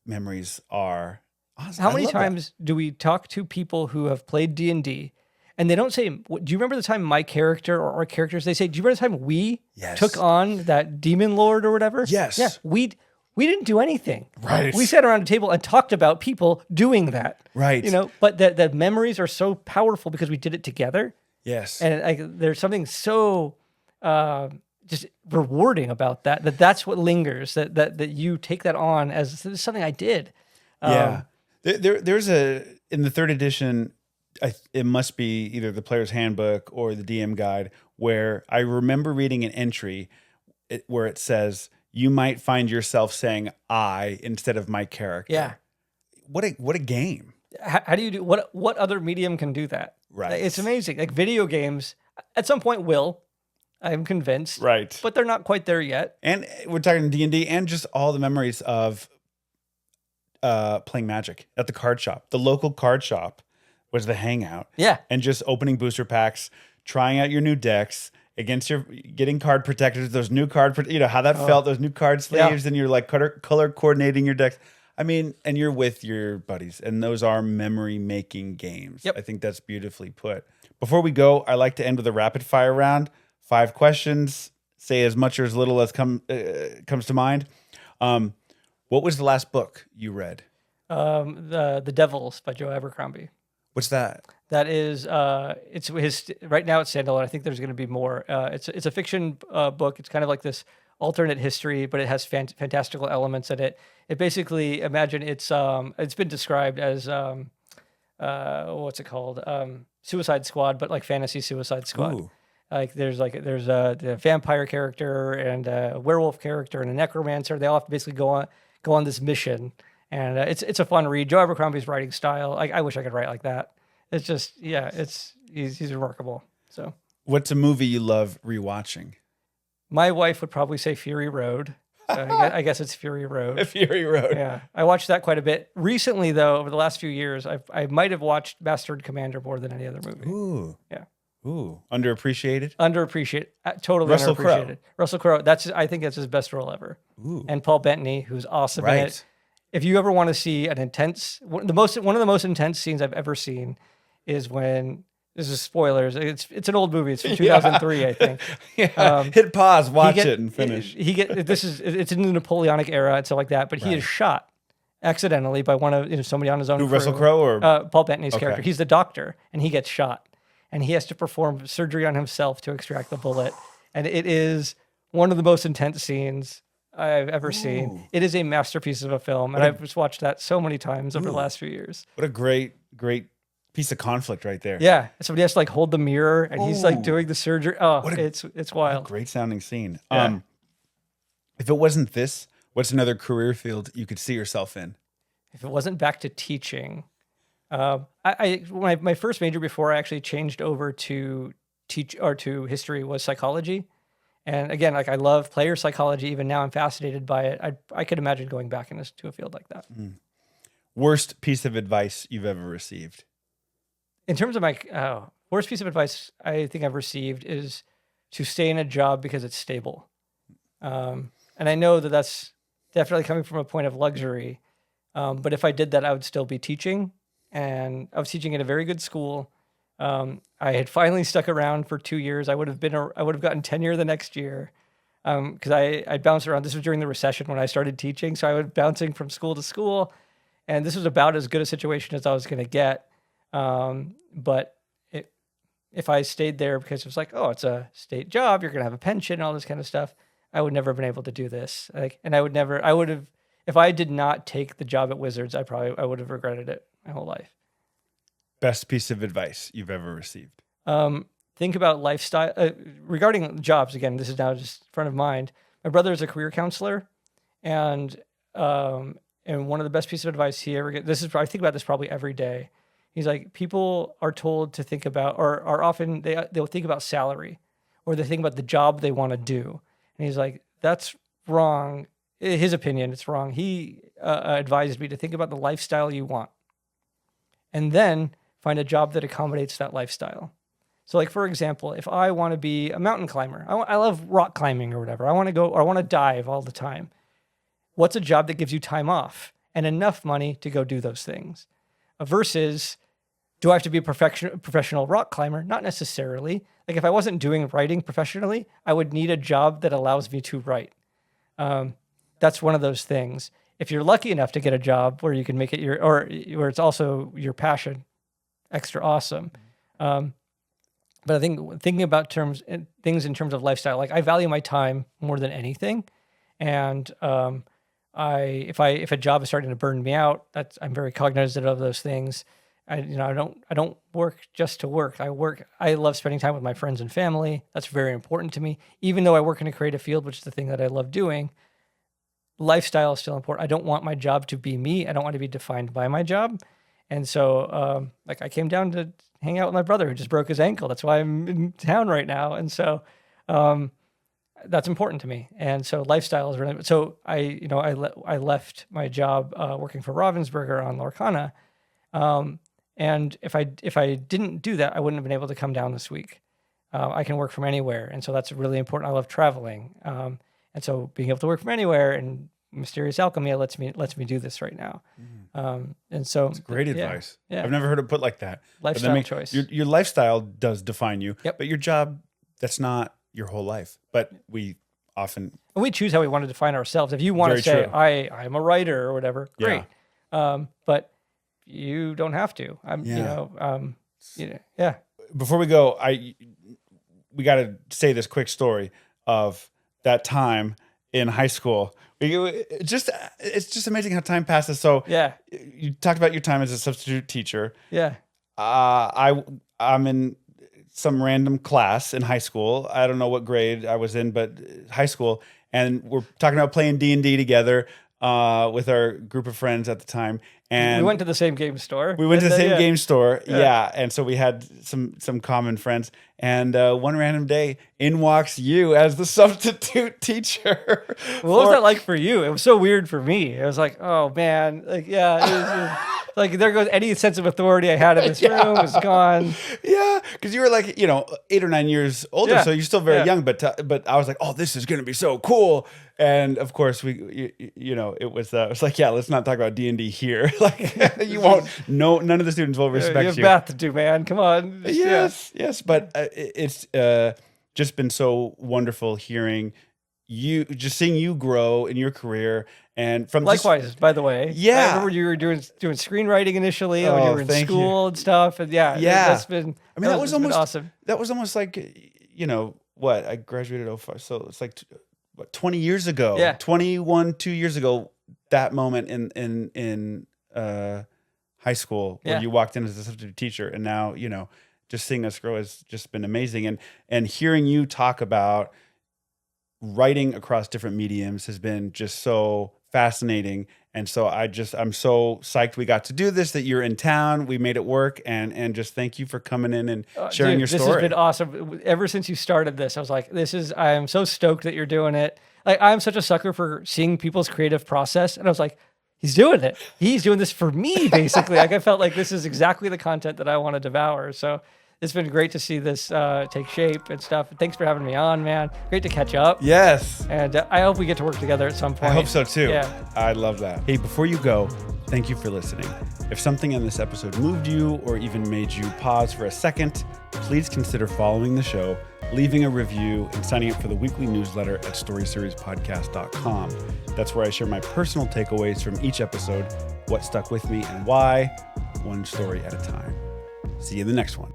memories are awesome.
How many times do we talk to people who have played D&D and they don't say, do you remember the time my character or our characters, they say, do you remember the time we took on that demon lord or whatever?
Yes.
Yeah. We didn't do anything.
Right.
We sat around a table and talked about people doing that.
Right.
But the memories are so powerful because we did it together.
Yes.
And there's something so just rewarding about that's what lingers, that you take that on as something I did.
Yeah. There's in the third edition, it must be either the player's handbook or the DM guide, where I remember reading an entry where it says, you might find yourself saying I instead of my character.
Yeah.
What a game.
How do you do, what other medium can do that?
Right.
It's amazing. Like, video games at some point will, I'm convinced.
Right.
But they're not quite there yet.
And we're talking D&D and just all the memories of playing Magic at the card shop. The local card shop was the hangout.
Yeah.
And just opening booster packs, trying out your new decks against getting card protectors, those new how that felt, those new card sleeves, and you're like color coordinating your decks. I mean, and you're with your buddies, and those are memory-making games.
Yep.
I think that's beautifully put. Before we go, I like to end with a rapid-fire round. 5 questions. Say as much or as little as comes to mind. What was the last book you read?
The Devils by Joe Abercrombie.
What's that?
That is, it's his. Right now it's standalone. I think there's going to be more. It's a fiction book. It's kind of like this alternate history, but it has fantastical elements in it. It basically, imagine it's been described as what's it called? Suicide Squad, but like fantasy Suicide Squad.
Ooh.
There's a vampire character and a werewolf character and a necromancer. They all have to basically go on this mission, and it's a fun read. Joe Abercrombie's writing style, I wish I could write like that. It's just, he's remarkable. So,
what's a movie you love rewatching?
My wife would probably say Fury Road. I guess it's Fury Road.
Fury Road.
Yeah, I watched that quite a bit recently, though. Over the last few years, I might have watched Master and Commander more than any other movie.
Ooh.
Yeah.
Ooh. Underappreciated.
Totally
Russell
underappreciated.
Crowe.
Russell Crowe. I think that's his best role ever.
Ooh.
And Paul Bettany, who's awesome in it. If you ever want to see one of the most intense scenes I've ever seen is when, this is spoilers, it's an old movie, it's from 2003, I think.
Hit pause, watch it, and finish.
It's in the Napoleonic era and stuff like that, but he is shot accidentally by one of somebody on his own crew.
Russell Crowe or
Paul Bettany's character. He's the doctor, and he gets shot, and he has to perform surgery on himself to extract the bullet, and it is one of the most intense scenes I've ever seen. It is a masterpiece of a film, and I've just watched that so many times over the last few years.
What a great piece of conflict right there.
Yeah, somebody has to like hold the mirror, and he's like doing the surgery. Oh, it's wild.
What a great sounding scene.
Yeah.
If it wasn't this, what's another career field you could see yourself in?
If it wasn't back to teaching, my first major before I actually changed over to teach or to history was psychology. And again, like I love player psychology. Even now, I'm fascinated by it. I could imagine going back into a field like that.
Worst piece of advice you've ever received?
In terms of my worst piece of advice I think I've received is to stay in a job because it's stable. And I know that that's definitely coming from a point of luxury. But if I did that, I would still be teaching. And I was teaching at a very good school. I had finally stuck around for 2 years. I would have gotten tenure the next year. Because I bounced around. This was during the recession when I started teaching. So I was bouncing from school to school. And this was about as good a situation as I was going to get. But if I stayed there because it was like, oh, it's a state job, you're going to have a pension and all this kind of stuff, I would never have been able to do this. If I did not take the job at Wizards, I would have regretted it my whole life.
Best piece of advice you've ever received?
Think about lifestyle regarding jobs. Again, this is now just front of mind. My brother is a career counselor, and one of the best pieces of advice he ever gets. I think about this probably every day. He's like, people are told to think about, or are often they'll think about salary, or they think about the job they want to do, and he's like, that's wrong. His opinion, it's wrong. He advised me to think about the lifestyle you want, and then find a job that accommodates that lifestyle. So like, for example, if I want to be a mountain climber, I love rock climbing or whatever. I want to dive all the time. What's a job that gives you time off and enough money to go do those things? Versus, do I have to be a professional rock climber? Not necessarily. Like if I wasn't doing writing professionally, I would need a job that allows me to write. That's one of those things. If you're lucky enough to get a job where you can make it where it's also your passion, extra awesome. But I think thinking about things in terms of lifestyle, like I value my time more than anything. And if a job is starting to burn me out, I'm very cognizant of those things. I don't work just to work. I love spending time with my friends and family. That's very important to me. Even though I work in a creative field, which is the thing that I love doing, lifestyle is still important. I don't want my job to be me. I don't want to be defined by my job. And so, I came down to hang out with my brother who just broke his ankle. That's why I'm in town right now. And so, that's important to me. And so lifestyle is really, so I left my job, working for Ravensburger on Lorcana. And if I didn't do that, I wouldn't have been able to come down this week. I can work from anywhere. And so that's really important. I love traveling. And so being able to work from anywhere and Mysterious Alchemy lets me do this right now. And so
it's great advice.
Yeah.
I've never heard it put like that.
Lifestyle choice.
Your lifestyle does define you,
Yep.
But your job, that's not your whole life. But we often...
And we choose how we want to define ourselves. If you want to say, I'm a writer or whatever, great. But you don't have to.
Before we go, we got to say this quick story of that time in high school. It's just amazing how time passes. So you talked about your time as a substitute teacher.
Yeah.
I'm in some random class in high school. I don't know what grade I was in, but high school. And we're talking about playing D&D together with our group of friends at the time. And
we went to the same game store.
We went to the same game store. Yeah. And so we had some common friends. And one random day, in walks you as the substitute teacher.
What was that like for you? It was so weird for me. It was like, oh man, like, yeah. It was like, there goes any sense of authority I had in this room was gone.
Yeah, because you were like, 8 or 9 years older, so you're still very young. But I was like, oh, this is going to be so cool. And of course, it was like, yeah, let's not talk about D&D here. Like, you won't. No, none of the students will respect you.
You have math to do, man. Come on.
Yes. But it's just been so wonderful hearing you, just seeing you grow in your career. And from
likewise, by the way,
yeah,
I remember you were doing screenwriting initially when you were in school and stuff, and that's been. I mean, that was almost awesome.
That was almost like, what, I graduated 05, so it's like 20 years ago. Yeah, 2 years ago. That moment in high school where you walked in as a substitute teacher, and now just seeing us grow has just been amazing, and hearing you talk about writing across different mediums has been just so fascinating. And so I'm so psyched we got to do this, that you're in town. We made it work. And just thank you for coming in and sharing your story.
This has been awesome. Ever since you started this, I was like, I am so stoked that you're doing it. Like, I'm such a sucker for seeing people's creative process. And I was like, he's doing it. He's doing this for me, basically. Like, I felt like this is exactly the content that I want to devour. So it's been great to see this take shape and stuff. Thanks for having me on, man. Great to catch up.
Yes.
And I hope we get to work together at some point.
I hope so too.
Yeah.
I love that. Hey, before you go, thank you for listening. If something in this episode moved you or even made you pause for a second, please consider following the show, leaving a review, and signing up for the weekly newsletter at storyseriespodcast.com. That's where I share my personal takeaways from each episode, what stuck with me and why, one story at a time. See you in the next one.